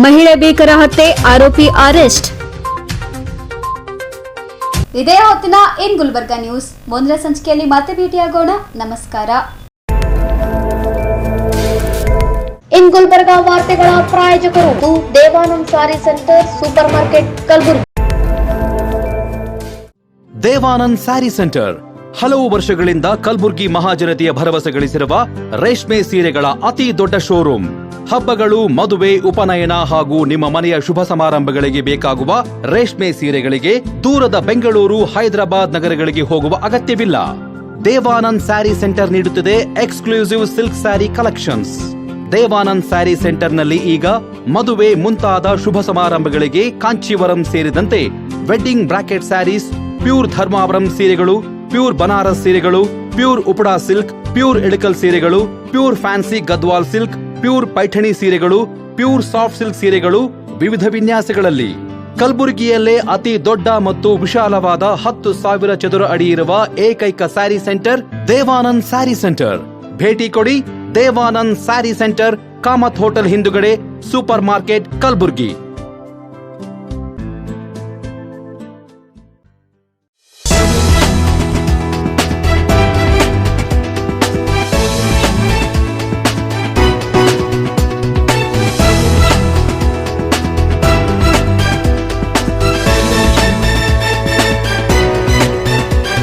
ಮಹಿಳೆ ಭೀಕರ ಹತ್ಯೆ, ಆರೋಪಿ ಅರೆಸ್ಟ್. ಇದೇ ಹೊತ್ತಿನ ಇನ್ ಗುಲ್ಬರ್ಗಾ ನ್ಯೂಸ್. ಮುಂದಿನ ಸಂಚಿಕೆಯಲ್ಲಿ ಮತ್ತೆ ಭೇಟಿಯಾಗೋಣ. ನಮಸ್ಕಾರ. ಇನ್ ಗುಲ್ಬರ್ಗಾ ವಾರ್ತೆಗಳ ಪ್ರಾಯೋಜಕರು Devanand sari centre super market Kalaburagi. Devanand sari centre ಹಲವು ವರ್ಷಗಳಿಂದ ಕಲ್ಬುರ್ಗಿ ಮಹಾಜನತೆಯ ಭರವಸೆ ಗಳಿಸಿರುವ ರೇಷ್ಮೆ ಸೀರೆಗಳ ಅತಿ ದೊಡ್ಡ ಶೋರೂಮ್. ಹಬ್ಬಗಳು, ಮದುವೆ, ಉಪನಯನ ಹಾಗೂ ನಿಮ್ಮ ಮನೆಯ ಶುಭ ಸಮಾರಂಭಗಳಿಗೆ ಬೇಕಾಗುವ ರೇಷ್ಮೆ ಸೀರೆಗಳಿಗೆ ದೂರದ ಬೆಂಗಳೂರು, ಹೈದರಾಬಾದ್ ನಗರಗಳಿಗೆ ಹೋಗುವ ಅಗತ್ಯವಿಲ್ಲ. ದೇವಾನಂದ್ ಸ್ಯಾರಿ ಸೆಂಟರ್ ನೀಡುತ್ತಿದೆ exclusive silk sari collections. Devanand sari ಸೆಂಟರ್ನಲ್ಲಿ ಈಗ ಮದುವೆ ಮುಂತಾದ ಶುಭ ಸಮಾರಂಭಗಳಿಗೆ ಕಾಂಚೀವರಂ ಸೇರಿದಂತೆ wedding bracket saris, pure Dharmavaram ಸೀರೆಗಳು, ಪ್ಯೂರ್ ಬನಾರಸ್ ಸೀರೆಗಳು, pure Uppada silk, pure Ilkal ಸೀರೆಗಳು, pure fancy Gadwal silk, pure Paithani ಸೀರೆಗಳು, ಪ್ಯೂರ್ ಸಾಫ್ಟ್ ಸಿಲ್ಕ್ ಸೀರೆಗಳು ವಿವಿಧ ವಿನ್ಯಾಸಗಳಲ್ಲಿ. ಕಲಬುರಗಿಯಲ್ಲೇ ಅತಿ ದೊಡ್ಡ ಮತ್ತು ವಿಶಾಲವಾದ 10,000 ಚದುರ ಅಡಿ ಇರುವ ಏಕೈಕ ಸ್ಯಾರಿ ಸೆಂಟರ್ ದೇವಾನಂದ್ ಸ್ಯಾರಿ ಸೆಂಟರ್. ಭೇಟಿ ಕೊಡಿ. ದೇವಾನಂದ್ ಸ್ಯಾರಿ ಸೆಂಟರ್, ಕಾಮತ್ ಹೋಟೆಲ್ ಹಿಂದುಗಡೆ, ಸೂಪರ್ ಮಾರ್ಕೆಟ್, ಕಲಬುರ್ಗಿ.